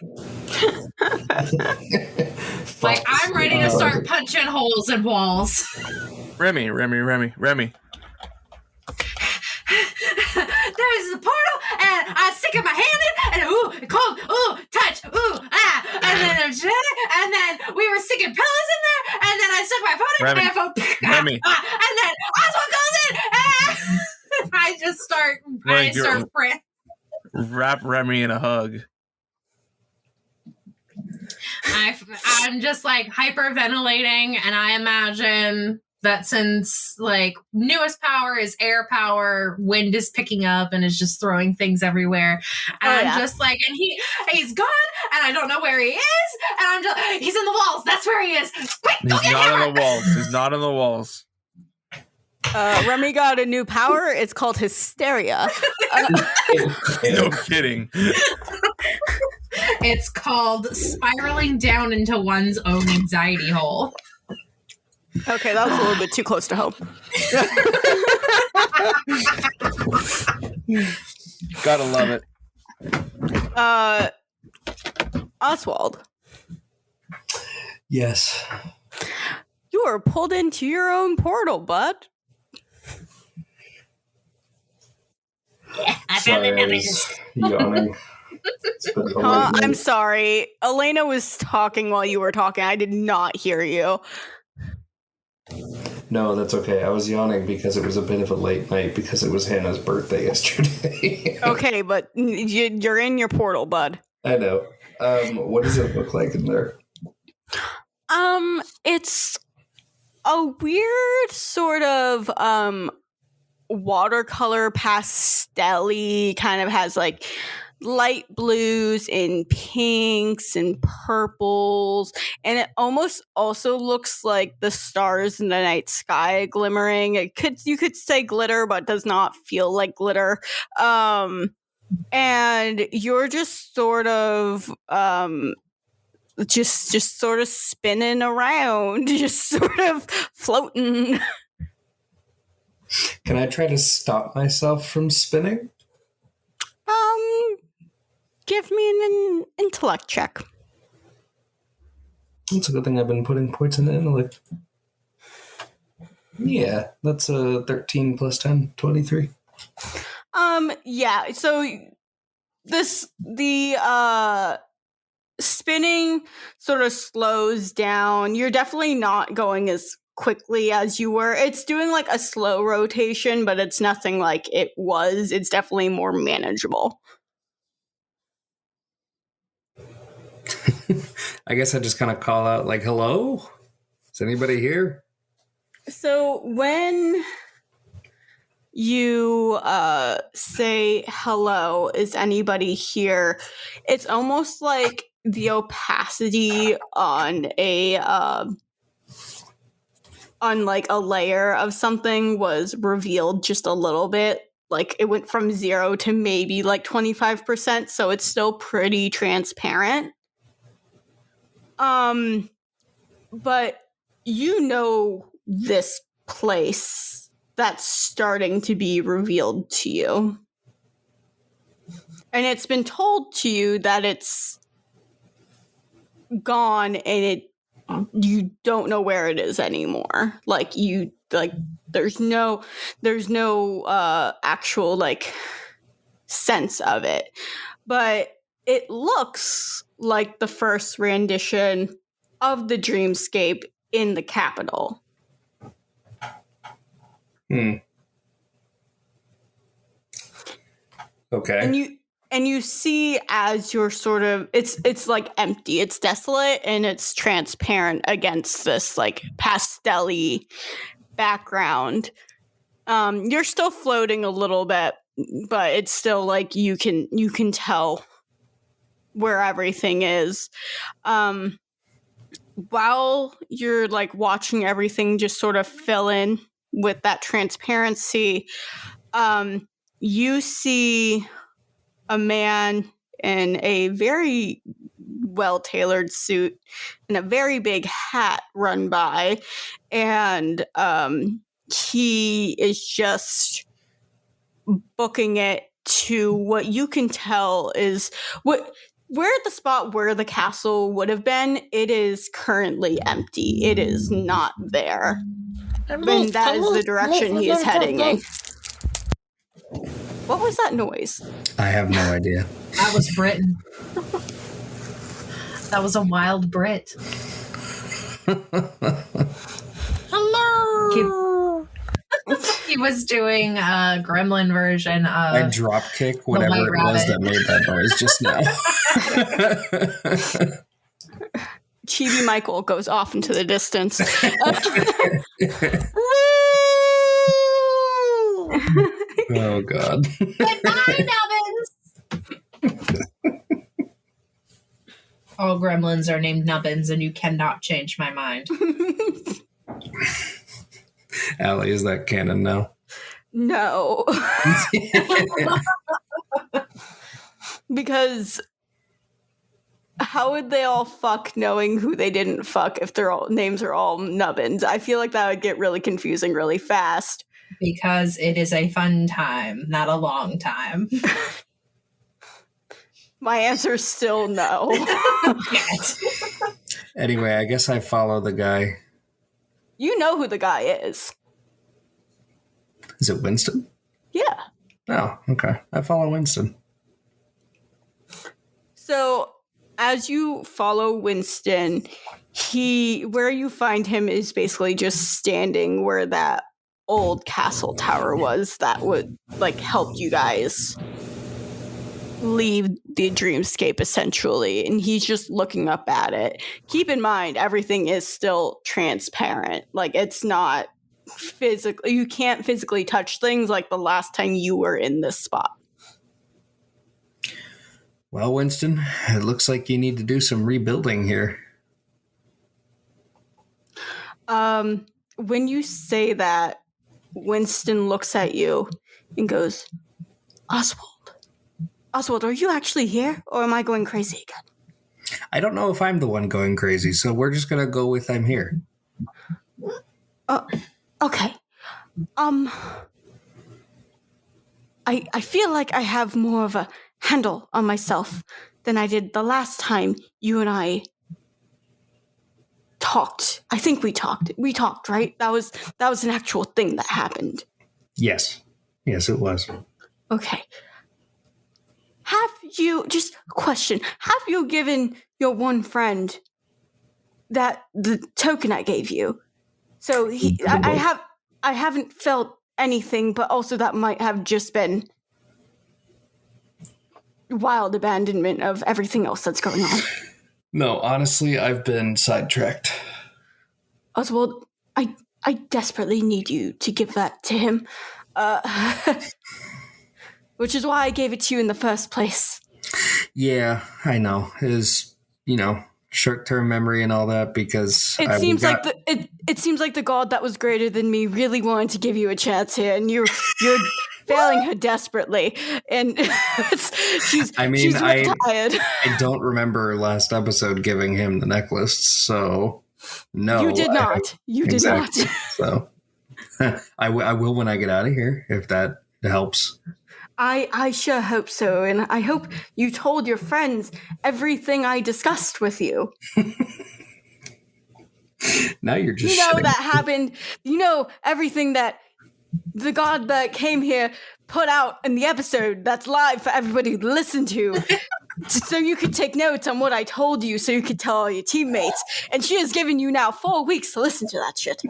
Like I'm ready to start punching holes in walls. Remy. There's the portal, and I stick my hand in, and ooh, cold, ooh, touch, ooh, ah, and then we were sticking pillows in there, and then I stuck my phone in, and Remy. And then Oswald goes in, ah, I just start, Wrap Remy in a hug. I'm just like hyperventilating, and I imagine that since like newest power is air power, wind is picking up and is just throwing things everywhere. And I'm just like, and he's gone, and I don't know where he is, and I'm just, he's in the walls. That's where he is. Quick, go get him. He's not on the walls. Remy got a new power. It's called hysteria. No kidding. It's called spiraling down into one's own anxiety hole. Okay, that was a little bit too close to home. Gotta love it. Oswald, Yes. you are pulled into your own portal, bud. I Sorry, I was yawning. It's been a late I'm night. sorry. Elena was talking while you were talking. I did not hear you. No, that's okay. I was yawning because it was a bit of a late night because it was Hannah's birthday yesterday. Okay, but you're in your portal, bud. I know. What does it look like in there? It's a weird sort of watercolor pastel-y, kind of has like light blues and pinks and purples, and it almost also looks like the stars in the night sky glimmering. You could say glitter, but does not feel like glitter. And you're just sort of just sort of spinning around, just sort of floating. Can I try to stop myself from spinning? Give me an intellect check. It's a good thing I've been putting points in the intellect. Yeah, that's a 13 plus 10, 23. Yeah, so the spinning sort of slows down. You're definitely not going as quickly as you were. It's doing like a slow rotation, but it's nothing like it was. It's definitely more manageable. I guess I just kind of call out like, hello? Is anybody here? So when you say hello, is anybody here? It's almost like the opacity on like a layer of something was revealed just a little bit. Like it went from 0 to maybe like 25%, so it's still pretty transparent. But you know this place that's starting to be revealed to you. And it's been told to you that it's gone and you don't know where it is anymore. There's no actual like sense of it. But it looks like the first rendition of the Dreamscape in the capital. Okay. And you see as you're sort of it's like empty, it's desolate, and it's transparent against this like pastel-y background. You're still floating a little bit, but it's still like you can tell where everything is. While you're like watching everything just sort of fill in with that transparency, you see a man in a very well-tailored suit and a very big hat run by, and he is just booking it to what you can tell is where at the spot where the castle would have been. It is currently empty. It is not there. And that is the direction he is heading in. What was that noise? I have no idea. That was Britain. That was a wild Brit. Hello. He was doing a gremlin version of I drop kick whatever White it was Rabbit. that made that noise just now. Chibi Michael goes off into the distance. Oh God. Goodbye, Nubbins! All gremlins are named Nubbins, and you cannot change my mind. Allie, is that canon now? No. Because how would they all fuck knowing who they didn't fuck if their names are all nubbins? I feel like that would get really confusing really fast. Because it is a fun time, not a long time. My answer is still no. Anyway, I guess I follow the guy. You know who the guy is. Is it Winston? Yeah. Oh, okay. I follow Winston. So as you follow Winston, where you find him is basically just standing where that old castle tower was that would help you guys leave the dreamscape essentially, and he's just looking up at it. Keep in mind everything is still transparent. It's not physically, you can't physically touch things like the last time you were in this spot. Well, Winston, it looks like you need to do some rebuilding here. When you say that, Winston looks at you and goes, Oswald, are you actually here, or am I going crazy again? I don't know if I'm the one going crazy, so we're just going to go with I'm here. Okay. I feel like I have more of a handle on myself than I did the last time you and I talked. I think we talked. We talked, right? That was an actual thing that happened. Yes, it was. Okay. Just a question, have you given your one friend the token I gave you? So I haven't felt anything, but also that might have just been wild abandonment of everything else that's going on. No, honestly, I've been sidetracked. Oswald, I desperately need you to give that to him. Which is why I gave it to you in the first place. Yeah, I know. His, short-term memory and all that, because it seems like the god that was greater than me really wanted to give you a chance here, and you're failing her desperately. And she's tired. I don't remember last episode giving him the necklace, so no. You did not. Did not. So I will when I get out of here, if that helps. I sure hope so, and I hope you told your friends everything I discussed with you. Now you're just that happened. Everything that the god that came here put out in the episode that's live for everybody to listen to. So you could take notes on what I told you, so you could tell all your teammates. And she has given you now 4 weeks to listen to that shit.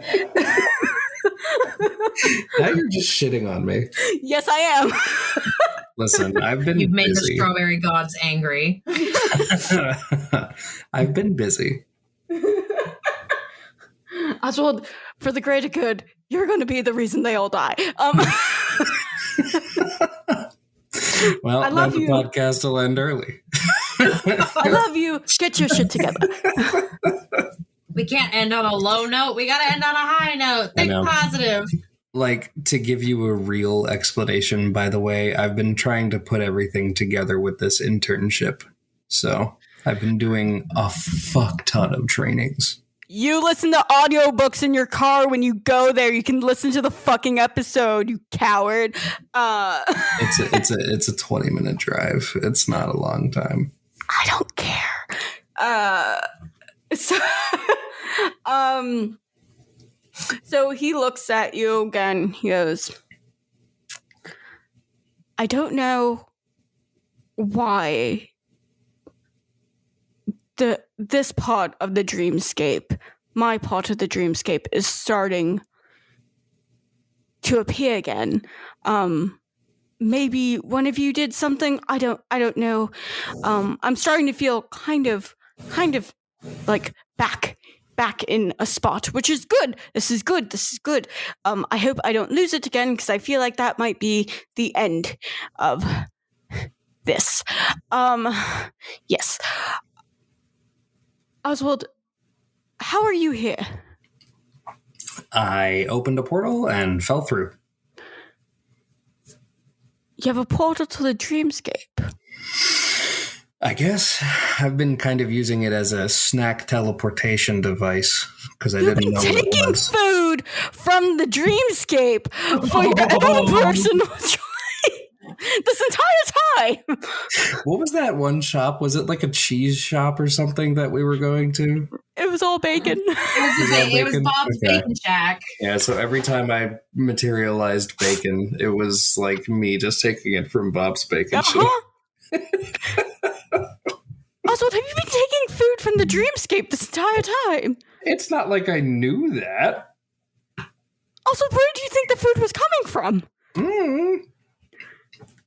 Now you're just shitting on me. Yes, I am. Listen, I've been You've made busy. the strawberry gods angry. I've been busy. Oswald, for the greater good, you're going to be the reason they all die. Well, I love the you. podcast will end early. I love you. Get your shit together. We can't end on a low note. We got to end on a high note. Think positive. To give you a real explanation, by the way, I've been trying to put everything together with this internship. So I've been doing a fuck ton of trainings. You listen to audiobooks in your car when you go there. You can listen to the fucking episode, you coward. It's a 20-minute drive. It's not a long time. I don't care. So he looks at you again. He goes, I don't know why this part of the dreamscape, my part of the dreamscape, is starting to appear again. Maybe one of you did something. I don't know. I'm starting to feel kind of like back in a spot, which is good. This is good. I hope I don't lose it again, because I feel like that might be the end of this. Yes. Oswald, how are you here? I opened a portal and fell through. You have a portal to the dreamscape. I guess I've been kind of using it as a snack teleportation device because I didn't know what it taking was. food from the Dreamscape for your own personal choice this entire time. What was that one shop? Was it like a cheese shop or something that we were going to? It was all bacon. It was Bob's Bacon Shack. Yeah, so every time I materialized bacon, it was like me just taking it from Bob's Bacon Shack. Oswald, have you been taking food from the Dreamscape this entire time? It's not like I knew that. Oswald, where do you think the food was coming from?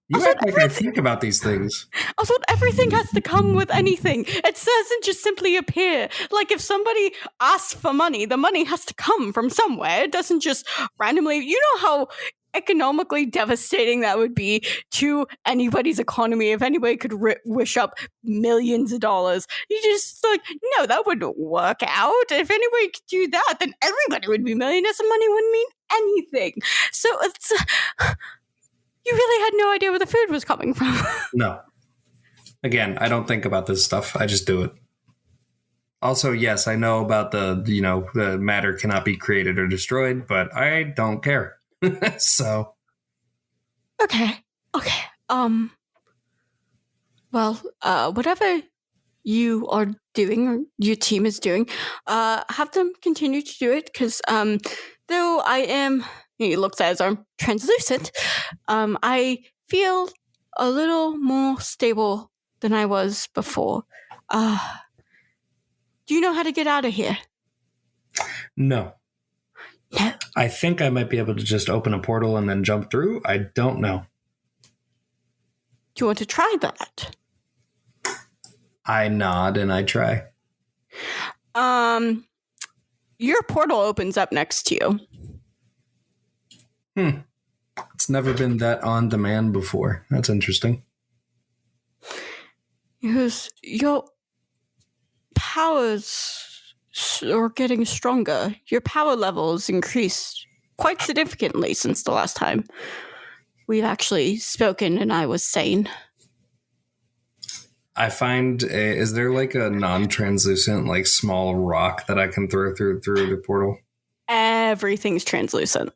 You act like I think about these things. Oswald, everything has to come with anything. It doesn't just simply appear. Like if somebody asks for money, the money has to come from somewhere. It doesn't just randomly. You know how economically devastating that would be to anybody's economy if anybody could wish up millions of dollars. You just like, no, that wouldn't work out. If anybody could do that, then everybody would be millionaires and money wouldn't mean anything. So it's... You really had no idea where the food was coming from. No. Again, I don't think about this stuff. I just do it. Also, yes, I know about the matter cannot be created or destroyed, but I don't care. So. Okay. Well, whatever you are doing or your team is doing, have them continue to do it because, though I am... He looks at his arm, translucent. I feel a little more stable than I was before. Do you know how to get out of here? No. No. I think I might be able to just open a portal and then jump through. I don't know. Do you want to try that? I nod and I try. Your portal opens up next to you. It's never been that on demand before. That's interesting. Because your powers are getting stronger. Your power levels increased quite significantly since the last time we've actually spoken and I was sane. I find, is there like a non-translucent, like small rock that I can throw through the portal? Everything's translucent.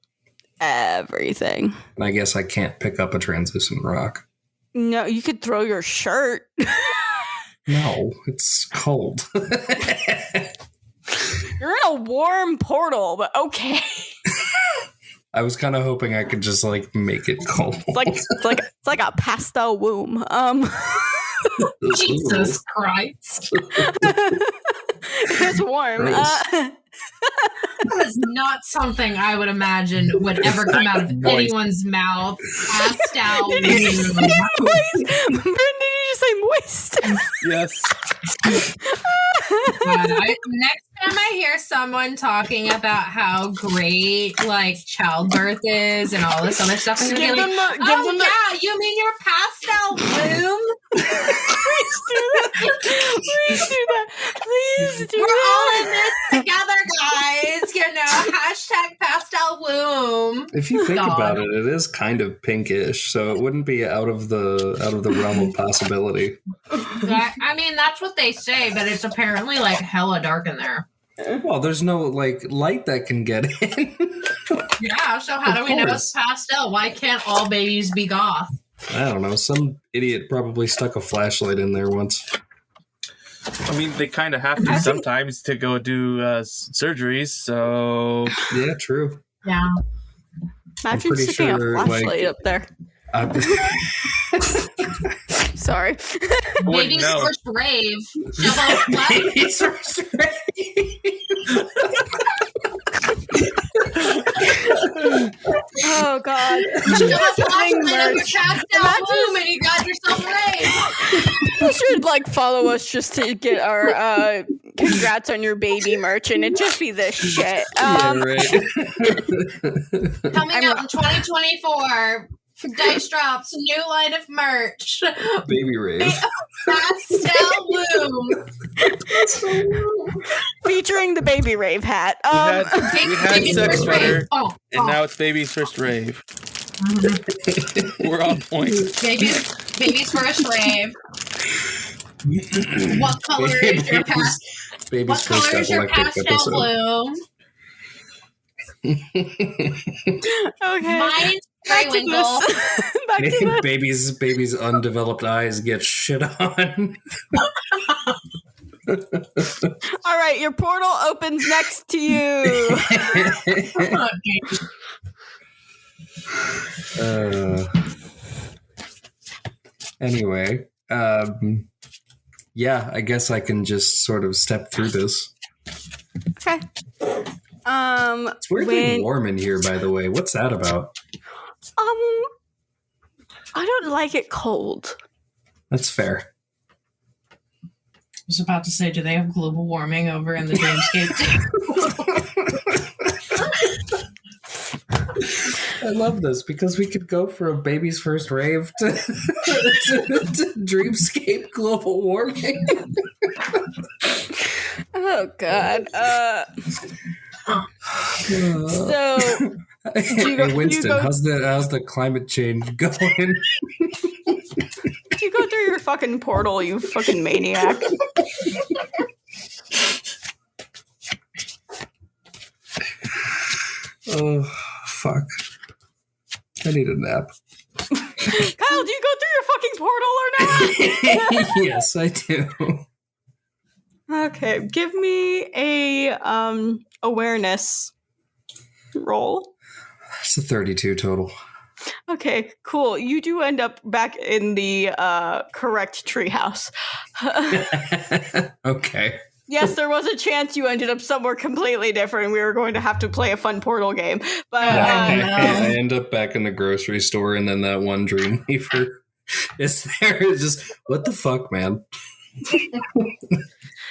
Everything. And I guess I can't pick up a translucent rock. No, you could throw your shirt. No, it's cold. You're in a warm portal, but okay. I was kind of hoping I could just like make it cold. It's like a pastel womb. Jesus Christ. It's warm. That is not something I would imagine would ever come out of anyone's mouth. Passed out. Did you say moist? Brandon, did you say moist? Yes. Next time I hear someone talking about how great like childbirth is and all this other stuff, I'm gonna be like, you mean your pastel bloom? Please do that. We're all in this together, guys. You know, hashtag pastel bloom. If you think about it, it is kind of pinkish, so it wouldn't be out of the realm of possibility. I mean, that's what they say, but it's apparently like hella dark in there. Well, there's no like light that can get in. Yeah, so how do we know it's pastel? Why can't all babies be goth? I don't know. Some idiot probably stuck a flashlight in there once. I mean, they kind of have to sometimes to go do surgeries, so... Yeah, true. Yeah. Imagine sticking a flashlight up there. Sorry. Baby's first rave. Baby's first rave. Oh God! You got and you got yourself rave. You should like follow us just to get our congrats on your baby merch, and it just be this shit. Yeah, right. Coming out in 2024. Dice Drops, new line of merch. Baby rave. Pastel bloom. Featuring the baby rave hat. We had sex sweater, and now it's baby's first rave. We're on point. Baby's first rave. What color is your Baby's What first color is your epileptic pastel episode. blue? Okay. Mine's Back to periwinkle. this. Back to this. Baby's undeveloped eyes get shit on. All right, your portal opens next to you. Anyway, yeah, I guess I can just sort of step through this. Okay. It's weirdly warm in here, by the way. What's that about? I don't like it cold. That's fair. I was about to say, do they have global warming over in the Dreamscape? I love this because we could go for a baby's first rave to Dreamscape global warming. Oh God. So, hey, Winston, how's the climate change going? You go through your fucking portal, you fucking maniac. Oh, fuck. I need a nap. Kyle, do you go through your fucking portal or not? Yes, I do. Okay, give me a awareness roll. It's a 32 total. Okay, cool. You do end up back in the correct treehouse. Okay. Yes, there was a chance you ended up somewhere completely different. We were going to have to play a fun portal game. But I end up back in the grocery store, and then that one Dreamweaver is there. It's just, what the fuck, man?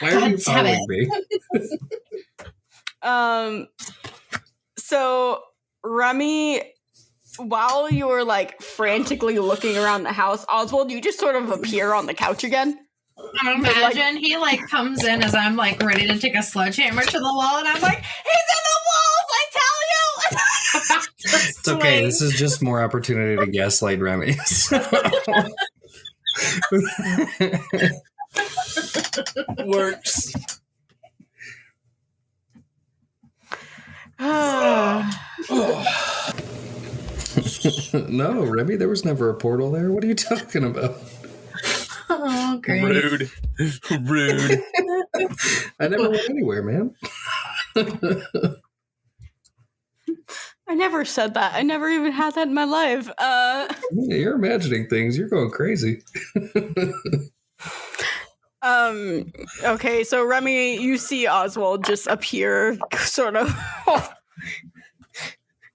Why are you following me? So, Remy, while you were like frantically looking around the house, Oswald, you just sort of appear on the couch again. Imagine he like comes in as I'm like ready to take a sledgehammer to the wall, and I'm like, he's in the walls, I tell you. It's okay. This is just more opportunity to gaslight Remy. So. Works. No, Remy, there was never a portal there. What are you talking about? Oh, great. Rude. Rude. I never went anywhere, man. I never said that. I never even had that in my life. You're imagining things. You're going crazy. Okay, so Remy, you see Oswald just appear sort of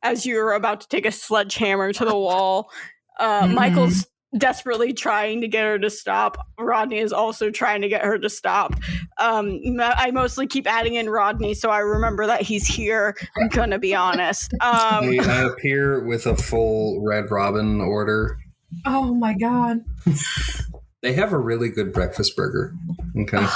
as you're about to take a sledgehammer to the wall. Michael's desperately trying to get her to stop. Rodney is also trying to get her to stop. I mostly keep adding in Rodney, so I remember that he's here. I'm gonna be honest. I appear with a full Red Robin order. Oh my god. They have a really good breakfast burger. Okay.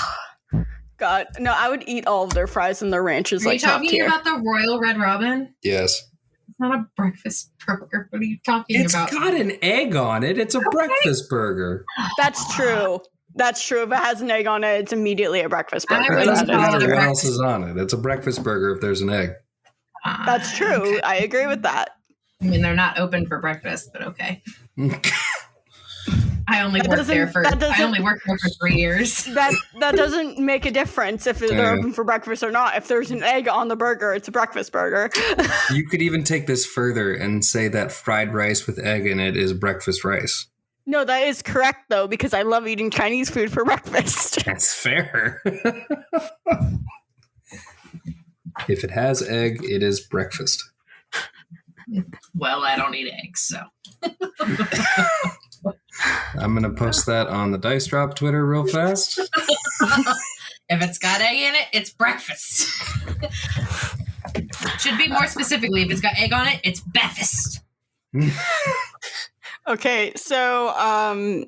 God, no, I would eat all of their fries and their ranches Are like you top talking tier. about the Royal Red Robin? Yes. It's not a breakfast burger. What are you talking It's about? got an egg on it. It's a breakfast burger. That's true. That's true. If it has an egg on it, it's immediately a breakfast I burger. would It doesn't call matter it a what breakfast- else is on it. It's a breakfast burger if there's an egg. That's true. Okay. I agree with that. I mean, they're not open for breakfast, but okay. I only That worked there doesn't- for that doesn't- 3 years. That doesn't make a difference if they're Yeah. open for breakfast or not. If there's an egg on the burger, it's a breakfast burger. You could even take this further and say that fried rice with egg in it is breakfast rice. No, that is correct though, because I love eating Chinese food for breakfast. That's fair. If it has egg, it is breakfast. Well, I don't eat eggs, so. I'm going to post that on the Dice Drop Twitter real fast. If it's got egg in it, it's breakfast. Should be more specifically, if it's got egg on it, it's breakfast. Okay, so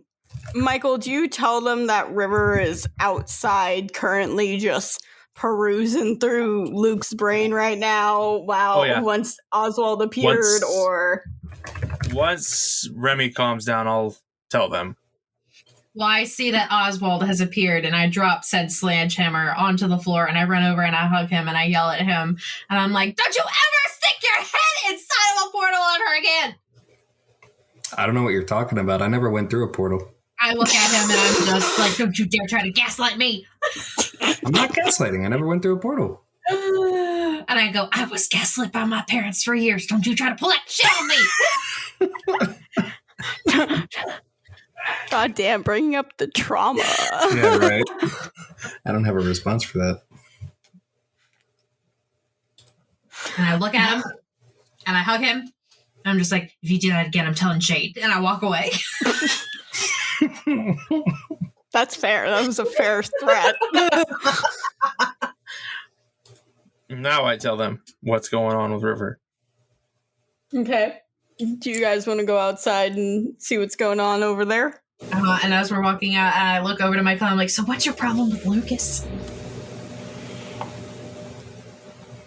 Michael, do you tell them that River is outside currently just perusing through Luke's brain right now while once Oswald appeared Once Remy calms down, I'll tell them. Well, I see that Oswald has appeared, and I drop said sledgehammer onto the floor, and I run over and I hug him, and I yell at him, and I'm like, don't you ever stick your head inside of a portal ever again! I don't know what you're talking about. I never went through a portal. I look at him, and I'm just like, don't you dare try to gaslight me! I'm not gaslighting. I never went through a portal. And I go, I was gaslit by my parents for years. Don't you try to pull that shit on me! God damn, bringing up the trauma. Yeah, right. I don't have a response for that. And I look at him, and I hug him, and I'm just like, if you do that again, I'm telling Jade. And I walk away. That's fair. That was a fair threat. Now I tell them what's going on with River. Okay. Do you guys want to go outside and see what's going on over there? And as we're walking out, I look over to Michael, and I'm like, so what's your problem with Lucas?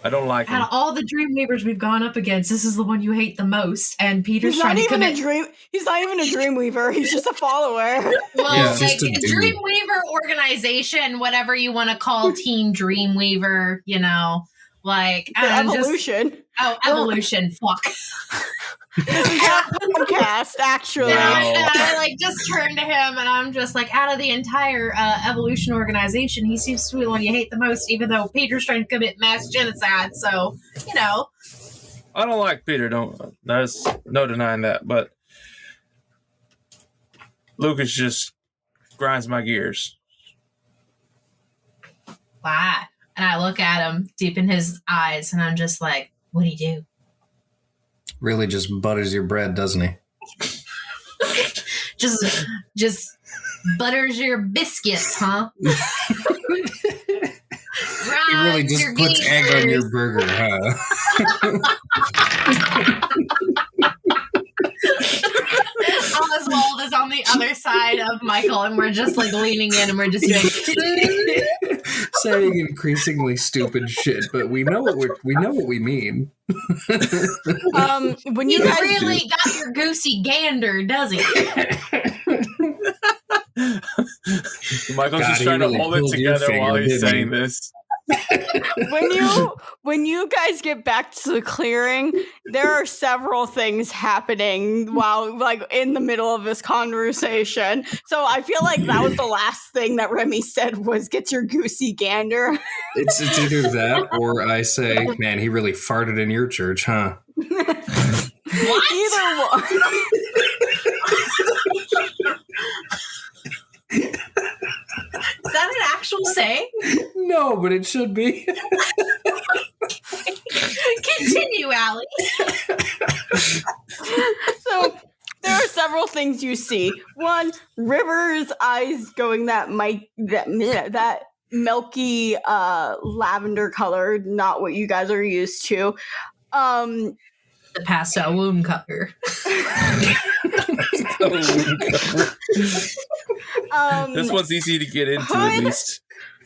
I don't like him. Out of all the Dreamweavers we've gone up against, this is the one you hate the most. And Peter's trying to commit. He's not even a Dreamweaver. He's just a follower. Well, Yeah, like just a dude. Dreamweaver organization, whatever you want to call Team Dreamweaver, you know, like Evolution. Evolution. Fuck. This is our podcast, actually. And I like just turn to him, and I'm just like, out of the entire Evolution organization, he seems to be the one you hate the most, even though Peter's trying to commit mass genocide. So, you know. I don't like Peter. There's no denying that. But Lucas just grinds my gears. Why? And I look at him deep in his eyes, and I'm just like, what'd he do? Really just butters your bread, doesn't he? just butters your biscuits, huh? He really just puts egg on your burger, huh? Oswald is on the other side of Michael, and we're just like leaning in, and we're just doing saying increasingly stupid shit, but we know what we mean. When you guys really got your goosey gander, does he? Michael's just trying to hold it together while he's saying this. when you guys get back to the clearing, there are several things happening while like in the middle of this conversation. So I feel like that was the last thing that Remy said was "get your goosey gander." It's either that or I say, "Man, he really farted in your church, huh?" What? Either one. Is that an actual saying? No, but it should be. Continue, Allie. So there are several things you see. One, River's eyes going that milky lavender color, not what you guys are used to. The pastel womb color. This one's easy to get into, at least.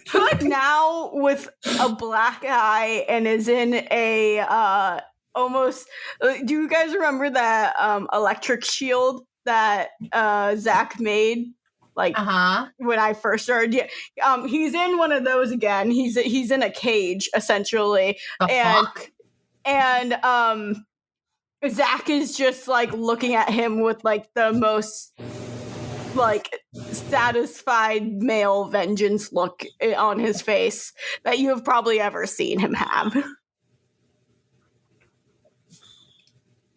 Hood now with a black eye and is in a almost. Do you guys remember that electric shield that Zach made? Like when I first started, yeah. He's in one of those again. He's in a cage essentially, and Zach is just like looking at him with like the most like satisfied male vengeance look on his face that you have probably ever seen him have. And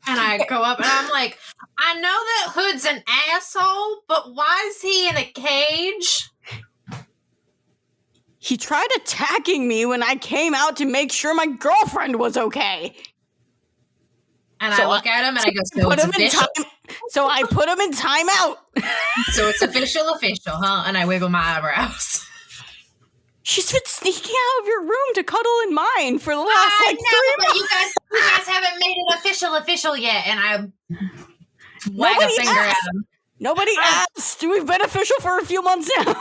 I go up and I'm like, I know that Hood's an asshole, but why is he in a cage? He tried attacking me when I came out to make sure my girlfriend was okay. And so I look at him and I go, so it's official. So I put him in timeout. So it's official, huh? And I wiggle my eyebrows. She's been sneaking out of your room to cuddle in mine for the last like 3 months. You guys haven't made it official yet. And I wag a finger at him. Nobody asked. We've been official for a few months now.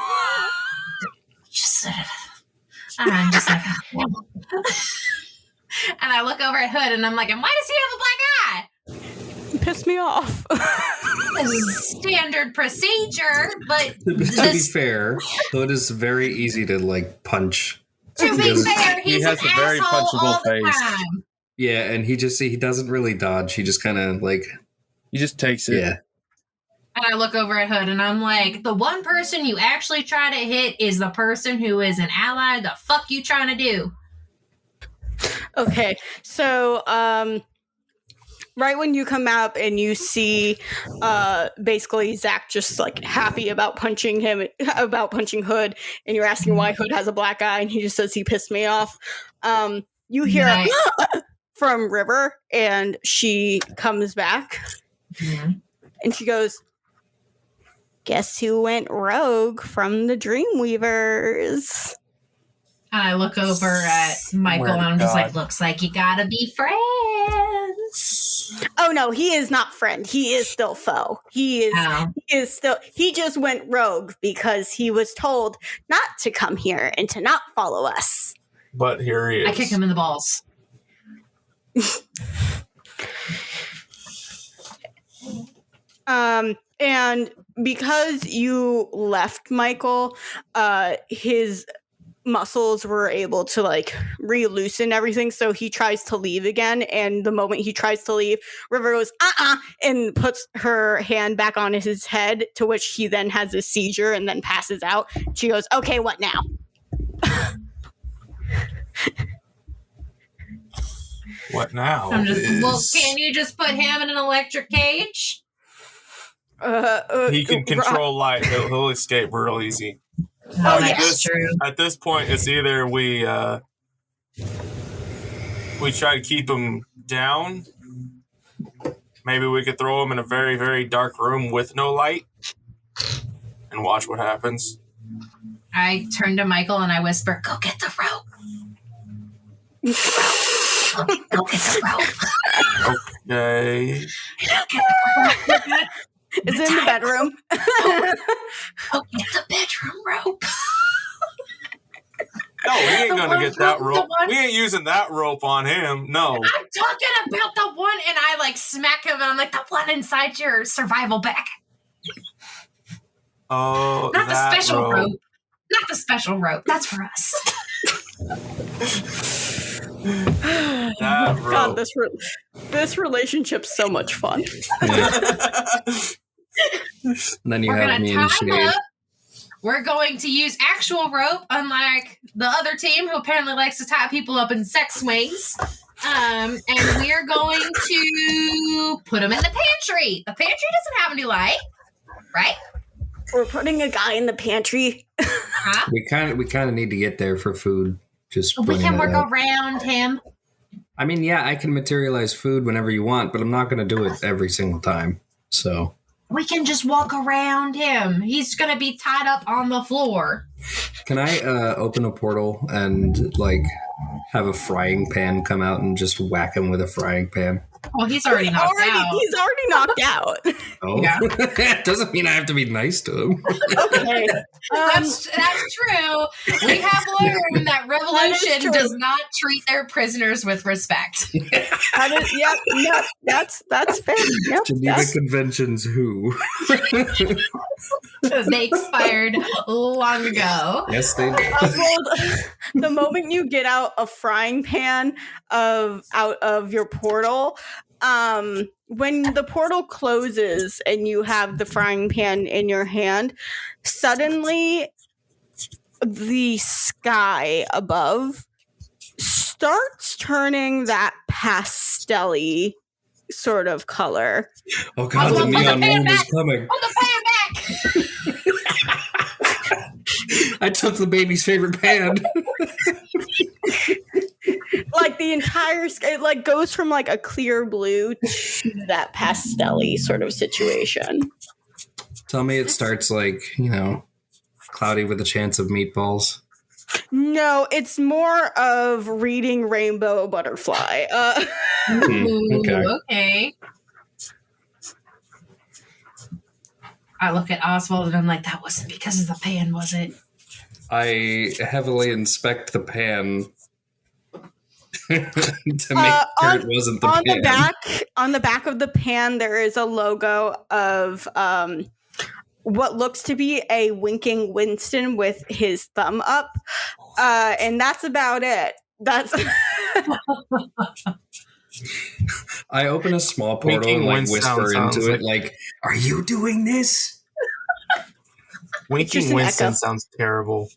I'm just like, and I look over at Hood and I'm like, and why does he have a black eye? Pissed me off. This is standard procedure, but To be fair, Hood is very easy to like punch. to be fair, he's has an a very asshole punchable all the face. time. Yeah, and he doesn't really dodge. He just kind of like He just takes it. yeah. And I look over at Hood and I'm like, the one person you actually try to hit is the person who is an ally. The fuck you trying to do? Okay, so right when you come up and you see basically Zach just like happy about punching Hood, and you're asking why Hood has a black eye, and he just says he pissed me off. You hear Nice. from River, and she comes back and she goes, "Guess who went rogue from the Dreamweavers?" And I look over at Michael and I'm just like, looks like you gotta be friends. Oh no, he is not friend. He is still foe. He just went rogue because he was told not to come here and to not follow us. But here he is. I kick him in the balls. And because you left Michael, his muscles were able to like re-loosen everything, so he tries to leave again, and the moment he tries to leave, River goes and puts her hand back on his head, to which he then has a seizure and then passes out. She goes, "Okay, what now?" What now? I'm just, well, can you just put him in an electric cage? He can control light. He'll escape real easy. Oh, that's true. At this point, it's either we try to keep him down. Maybe we could throw him in a very, very dark room with no light and watch what happens. I turn to Michael and I whisper, "Go get the rope. Go get the rope." Okay. It's in the bedroom. Go get the bedroom rope. No, we ain't The gonna one get that from rope. the one- We ain't using that rope on him. No. I'm talking about the one, and I like smack him, and I'm like, the one inside your survival bag. Oh, Not the that special rope. Not the special rope. That's for us. That God, rope. this relationship's so much fun. And then you We're have gonna me tie and him Shade. up. We're going to use actual rope, unlike the other team who apparently likes to tie people up in sex swings. And we're going to put them in the pantry. The pantry doesn't have any light, right? We're putting a guy in the pantry. Huh? We kind of need to get there for food. Just We pointing can it work out. around him. I mean, yeah, I can materialize food whenever you want, but I'm not going to do it every single time. So We can just walk around him. He's going to be tied up on the floor. can I open a portal and like have a frying pan come out and just whack him with a frying pan? Well, he's already knocked out. He's already knocked out. Oh, Yeah. It doesn't mean I have to be nice to him. Okay. That's true. We have learned that Revolution true. does not treat their prisoners with respect. That's fair. Yep, Geneva Conventions who? They expired long ago. Yes, they did. Oswald, the moment you get out a frying pan out of your portal, when the portal closes and you have the frying pan in your hand, suddenly the sky above starts turning that pastel-y sort of color. Oh god, the Oswald, put the neon pan moon is back. coming. Put the pan back! I took the baby's favorite pan. Like the entire sky, it like goes from like a clear blue to that pastel-y sort of situation. Tell me it starts like, cloudy with a chance of meatballs. No, it's more of reading Rainbow Butterfly. Okay. Okay. I look at Oswald and I'm like, that wasn't because of the pan, was it? I heavily inspect the pan. to make sure it wasn't the pan. On the back of the pan, there is a logo of what looks to be a winking Winston with his thumb up, and that's about it. That's. I open a small portal Winking and like Winston whisper sounds into like- it, like, "Are you doing this?" Winking an Winston echo. sounds terrible.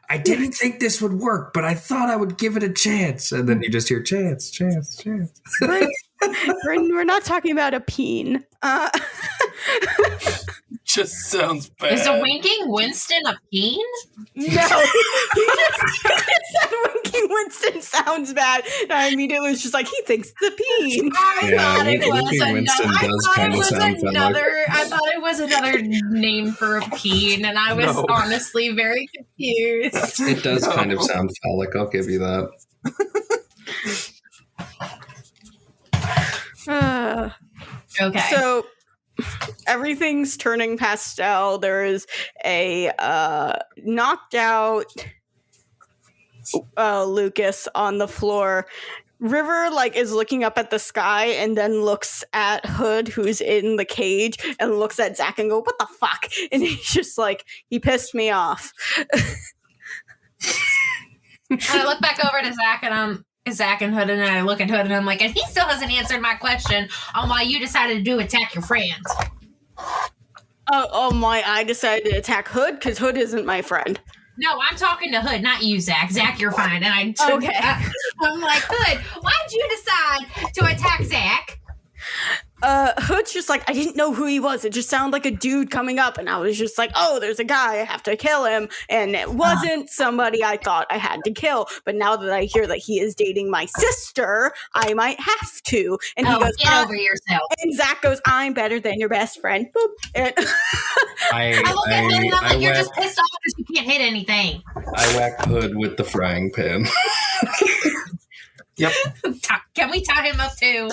I didn't think this would work, but I thought I would give it a chance. And then you just hear chance, chance, chance. We're not talking about a peen. Just sounds bad. Is a winking Winston a peen? No, he just said winking Winston sounds bad. And I immediately was just like, he thinks it's a peen. Yeah, thought it was winking Winston another. does kinda sound phallic. I thought it was another name for a peen, and I was No. honestly very confused. It does kind of sound phallic, I'll give you that. Okay. So everything's turning pastel. There is a knocked out Lucas on the floor. River is looking up at the sky and then looks at Hood, who's in the cage, and looks at Zach and go, "What the fuck?" And he's just like, he pissed me off. And I look back over to Zach and Hood, and I look at Hood, and I'm like, and he still hasn't answered my question on why you decided to attack your friend. Oh my! I decided to attack Hood because Hood isn't my friend. No, I'm talking to Hood, not you, Zach. Zach, you're fine. And Okay. I'm like, Hood, why'd you decide to attack Zach? Hood's just like, I didn't know who he was. It just sounded like a dude coming up, and I was just like, oh, there's a guy, I have to kill him. And it wasn't somebody I thought I had to kill. But now that I hear that he is dating my sister, I might have to. And he goes, get over yourself. And Zach goes, I'm better than your best friend. Boop. And I look at Hood, and I'm like, you're just pissed off because you can't hit anything. I whack Hood with the frying pan. Yep. Can we tie him up too?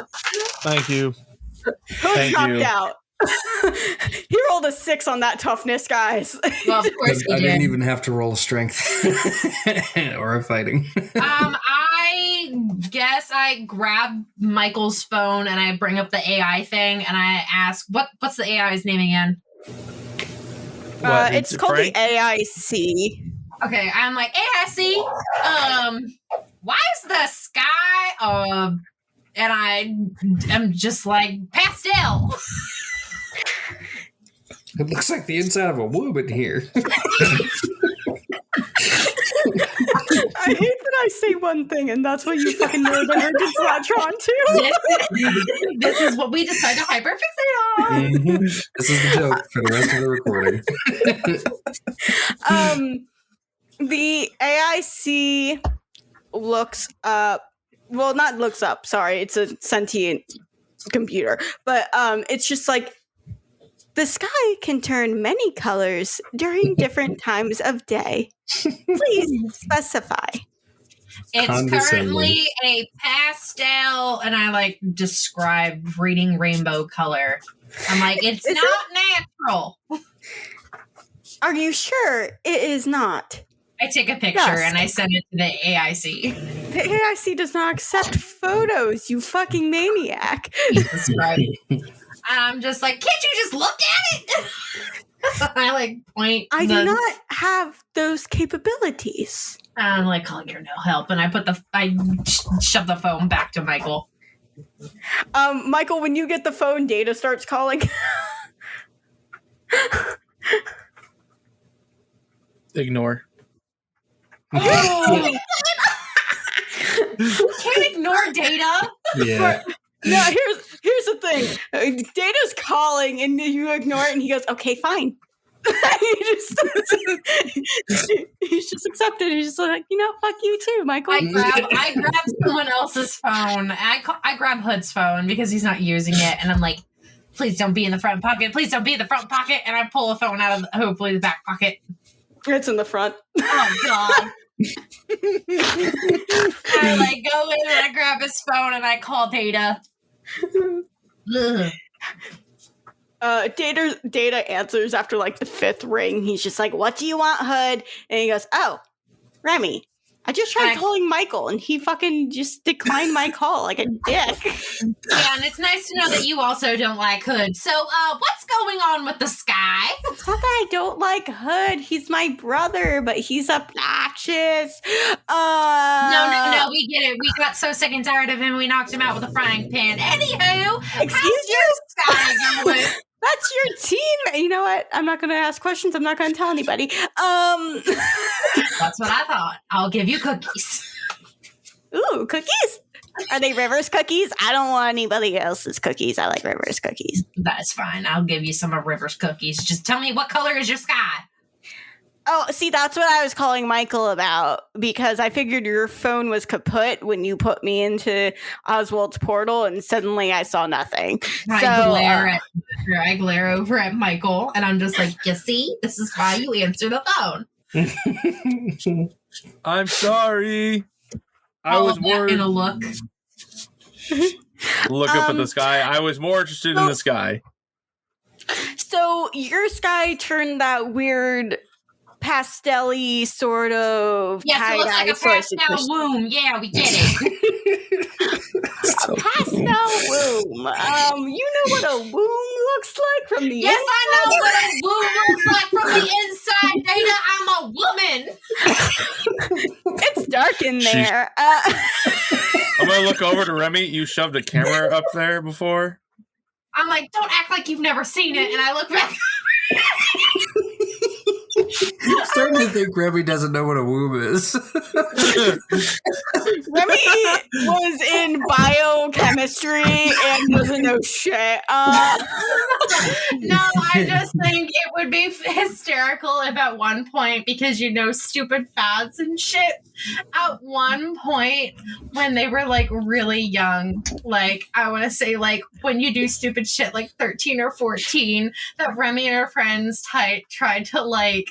Thank you. Hood's Thank knocked you. out. He rolled a 6 on that toughness, guys. Well, of course I he didn't did. even have to roll a strength or a fighting. I guess I grab Michael's phone and I bring up the AI thing and I ask, what's the AI's name again? It's called Frank? the AIC. Okay, I'm like, AIC, why is the sky, and I am just like, pastel. It looks like the inside of a woman here. I hate that I say one thing and that's what you fucking northerners just latch on to. This is what we decide to hyperfixate on. This is the joke for the rest of the recording. The AIC looks up. Well, not looks up. Sorry, it's a sentient computer. But it's just like the sky can turn many colors during different times of day. Please specify. It's Condescending. currently a pastel, and I describe reading rainbow color. I'm like, it's Is not natural. Are you sure it is not? I take a picture Yes. and I send it to the AIC. The AIC does not accept photos, you fucking maniac. Describe. I'm just like, can't you just look at it? I point. I do not have those capabilities. I'm like, calling your no help, and I shove the phone back to Michael. Michael, when you get the phone, Data starts calling. Ignore. Oh! You can't ignore Data. Yeah. No, here's the thing. Data's calling, and you ignore it, and he goes, "Okay, fine." He's just accepted. He's just like, fuck you too, Michael. I grab someone else's phone. I grab Hood's phone because he's not using it, and I'm like, please don't be in the front pocket. Please don't be in the front pocket. And I pull a phone out of hopefully the back pocket. It's in the front. Oh God. I go in and I grab his phone and I call Data. Ugh. Data answers after the 5th ring. He's just like, "What do you want, Hood?" And he goes, "Oh, Remy, I just tried calling Michael, and he fucking just declined my call like a dick. Yeah, and it's nice to know that you also don't like Hood. So, what's going on with the Sky? It's not that I don't like Hood. He's my brother, but he's obnoxious. No, we get it. We got so sick and tired of him, we knocked him out with a frying pan. Anywho, Excuse you? Sky going? That's your team. You know what? I'm not going to ask questions. I'm not going to tell anybody. That's what I thought. I'll give you cookies. Ooh, cookies? Are they Rivers cookies? I don't want anybody else's cookies. I like Rivers cookies. That's fine. I'll give you some of Rivers cookies. Just tell me what color is your sky? Oh, see, that's what I was calling Michael about, because I figured your phone was kaput when you put me into Oswald's portal, and suddenly I saw nothing. I glare over at Michael, and I'm just like, you see? This is why you answer the phone. I'm sorry. I was more in a look. Look up at the sky. I was more interested in the sky. So your sky turned that weird pastel-y sort of yes, it looks like a pastel womb. Yeah, we get it. A pastel womb. You know what a womb looks like from the inside? Yes, I know what a womb looks like from the inside, Data. I'm a woman. It's dark in there. I'm gonna look over to Remy. You shoved a camera up there before. I'm like, don't act like you've never seen it. And I look back. I'm starting to think Remy doesn't know what a womb is. Remy was in biochemistry and doesn't know shit. No, I just think it would be hysterical if at one point, because stupid fads and shit, at one point when they were like really young, like I want to say like when you do stupid shit like 13 or 14, that Remy and her friends tried to like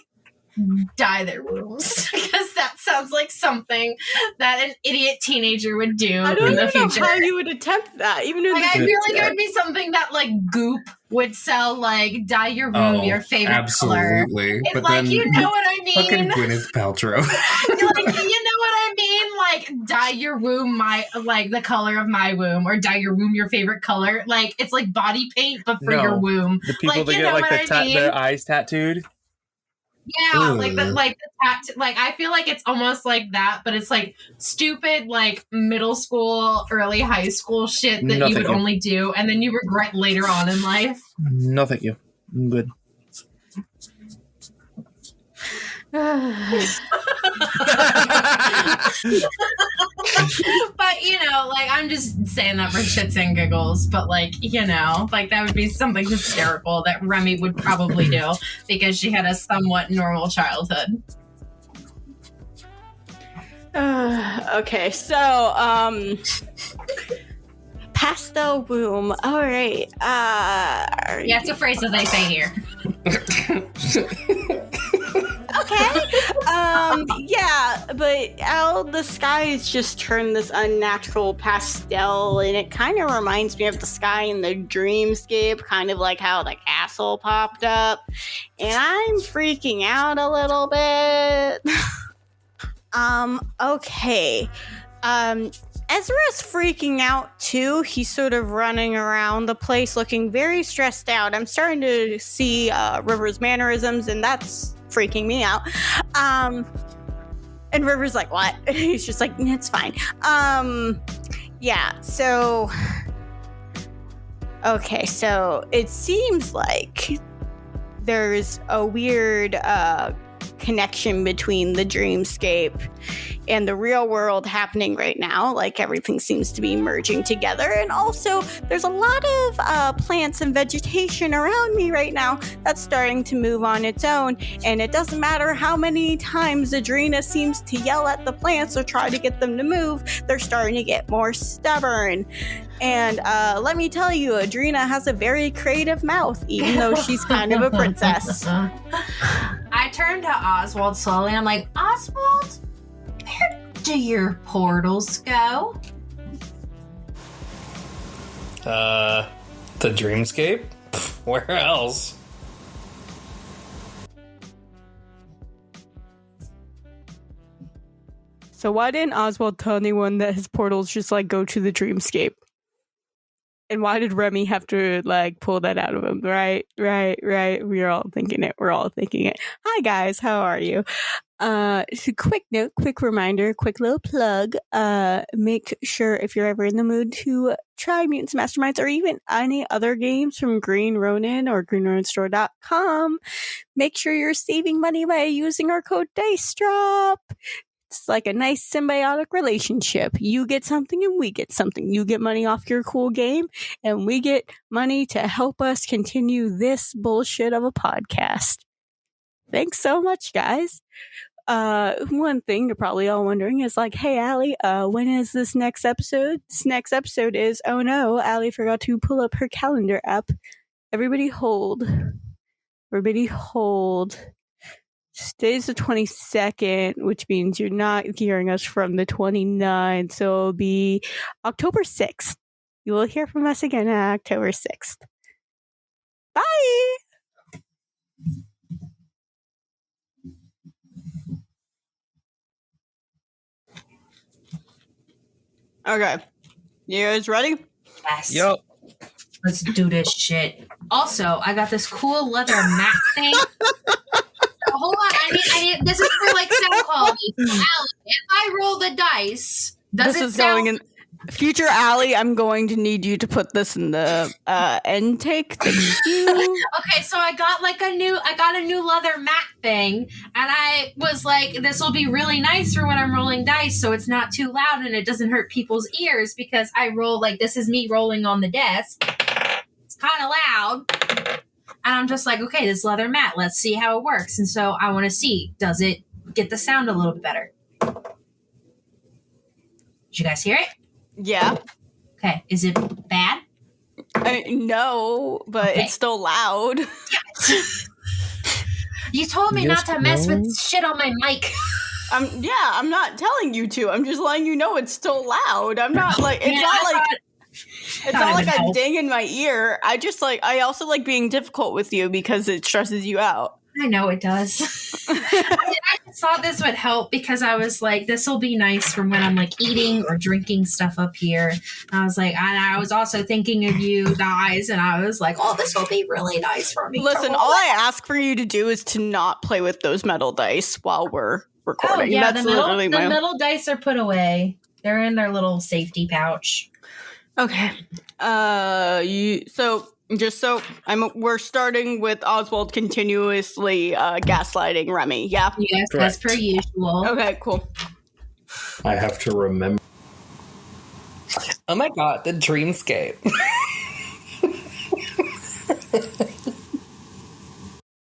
dye their wombs, because that sounds like something that an idiot teenager would do I don't in the even know future. how you would attempt that, even in Like, the I future. feel like it would be something that like Goop would sell, like dye your room your favorite color. Absolutely. It's But like, then you know what I fucking mean? Gwyneth Paltrow. Like, you know what I mean? Like, dye your room the color of my womb, or dye your room your favorite color. Like, it's like body paint, but for your womb. The people that get like their eyes tattooed. Yeah, like the I feel like it's almost like that, but it's like stupid, like middle school, early high school shit that you would only do, and then you regret later on in life. No, thank you. I'm good. But like I'm just saying that for shits and giggles, but like that would be something hysterical that Remy would probably do because she had a somewhat normal childhood. Okay, so pastel womb. All right. Yeah, it's a phrase that they say here. Okay. Yeah, but the skies just turned this unnatural pastel, and it kind of reminds me of the sky in the Dream Scape, kind of like how the castle popped up. And I'm freaking out a little bit. Okay. Ezra's freaking out too. He's sort of running around the place looking very stressed out. I'm starting to see River's mannerisms, and that's freaking me out. And River's like, what? He's just like, it's fine. Yeah, so okay, so it seems like there's a weird connection between the dreamscape and the real world happening right now. Like everything seems to be merging together, and also there's a lot of plants and vegetation around me right now that's starting to move on its own, and it doesn't matter how many times Adrena seems to yell at the plants or try to get them to move, they're starting to get more stubborn. And let me tell you, Adrena has a very creative mouth, even though she's kind of a princess. I turn to Oswald slowly and I'm like, Oswald, where do your portals go? The dreamscape? Where else? So why didn't Oswald tell anyone that his portals just like go to the dreamscape? And why did Remy have to like pull that out of him? Right. We're all thinking it. Hi guys, how are you? Quick note, quick reminder, quick little plug. Make sure if you're ever in the mood to try Mutants Masterminds or even any other games from Green Ronin or greenroninstore.com, make sure you're saving money by using our code DICEDROP. It's like a nice symbiotic relationship. You get something and we get something. You get money off your cool game and we get money to help us continue this bullshit of a podcast. Thanks so much, guys. One thing you're probably all wondering is like, hey, Allie, when is this next episode? This next episode is, oh no, Allie forgot to pull up her calendar app. Everybody hold. Today's the 22nd, which means you're not hearing us from the 29th, so it'll be October 6th. You will hear from us again on October 6th. Bye! Okay. You guys ready? Yes. Yep. Let's do this shit. Also, I got this cool leather mat thing. Hold on, I need. This is for like sound quality. Allie, if I roll the dice, does this it is sound? going in future Allie? I'm going to need you to put this in the end take. Thank you. Okay, so I got a new leather mat thing, and I was like, this will be really nice for when I'm rolling dice, so it's not too loud and it doesn't hurt people's ears because I roll like this is me rolling on the desk. It's kind of loud. And I'm just like, okay, this leather mat, let's see how it works. And so I want to see, does it get the sound a little bit better? Did you guys hear it? Yeah. Okay, is it bad? No, but Okay. it's still loud. You told me not to mess with shit on my mic. I'm not telling you to. I'm just letting you know it's still loud. I'm not like it's not like I'm dinging my ear. I also like being difficult with you because it stresses you out. I know it does. I just thought this would help because I was like, this will be nice from when I'm like eating or drinking stuff up here. And I was like, and I was also thinking of you guys, and I was like, oh, this will be really nice for me. Listen, all I ask for you to do is to not play with those metal dice while we're recording. Oh, yeah, That's the literally my metal dice are put away. They're in their little safety pouch. Okay. We're starting with Oswald continuously gaslighting Remy. Yeah. Yes, Correct. as per usual. Okay. Cool. I have to remember. Oh my god, the Dream Scape.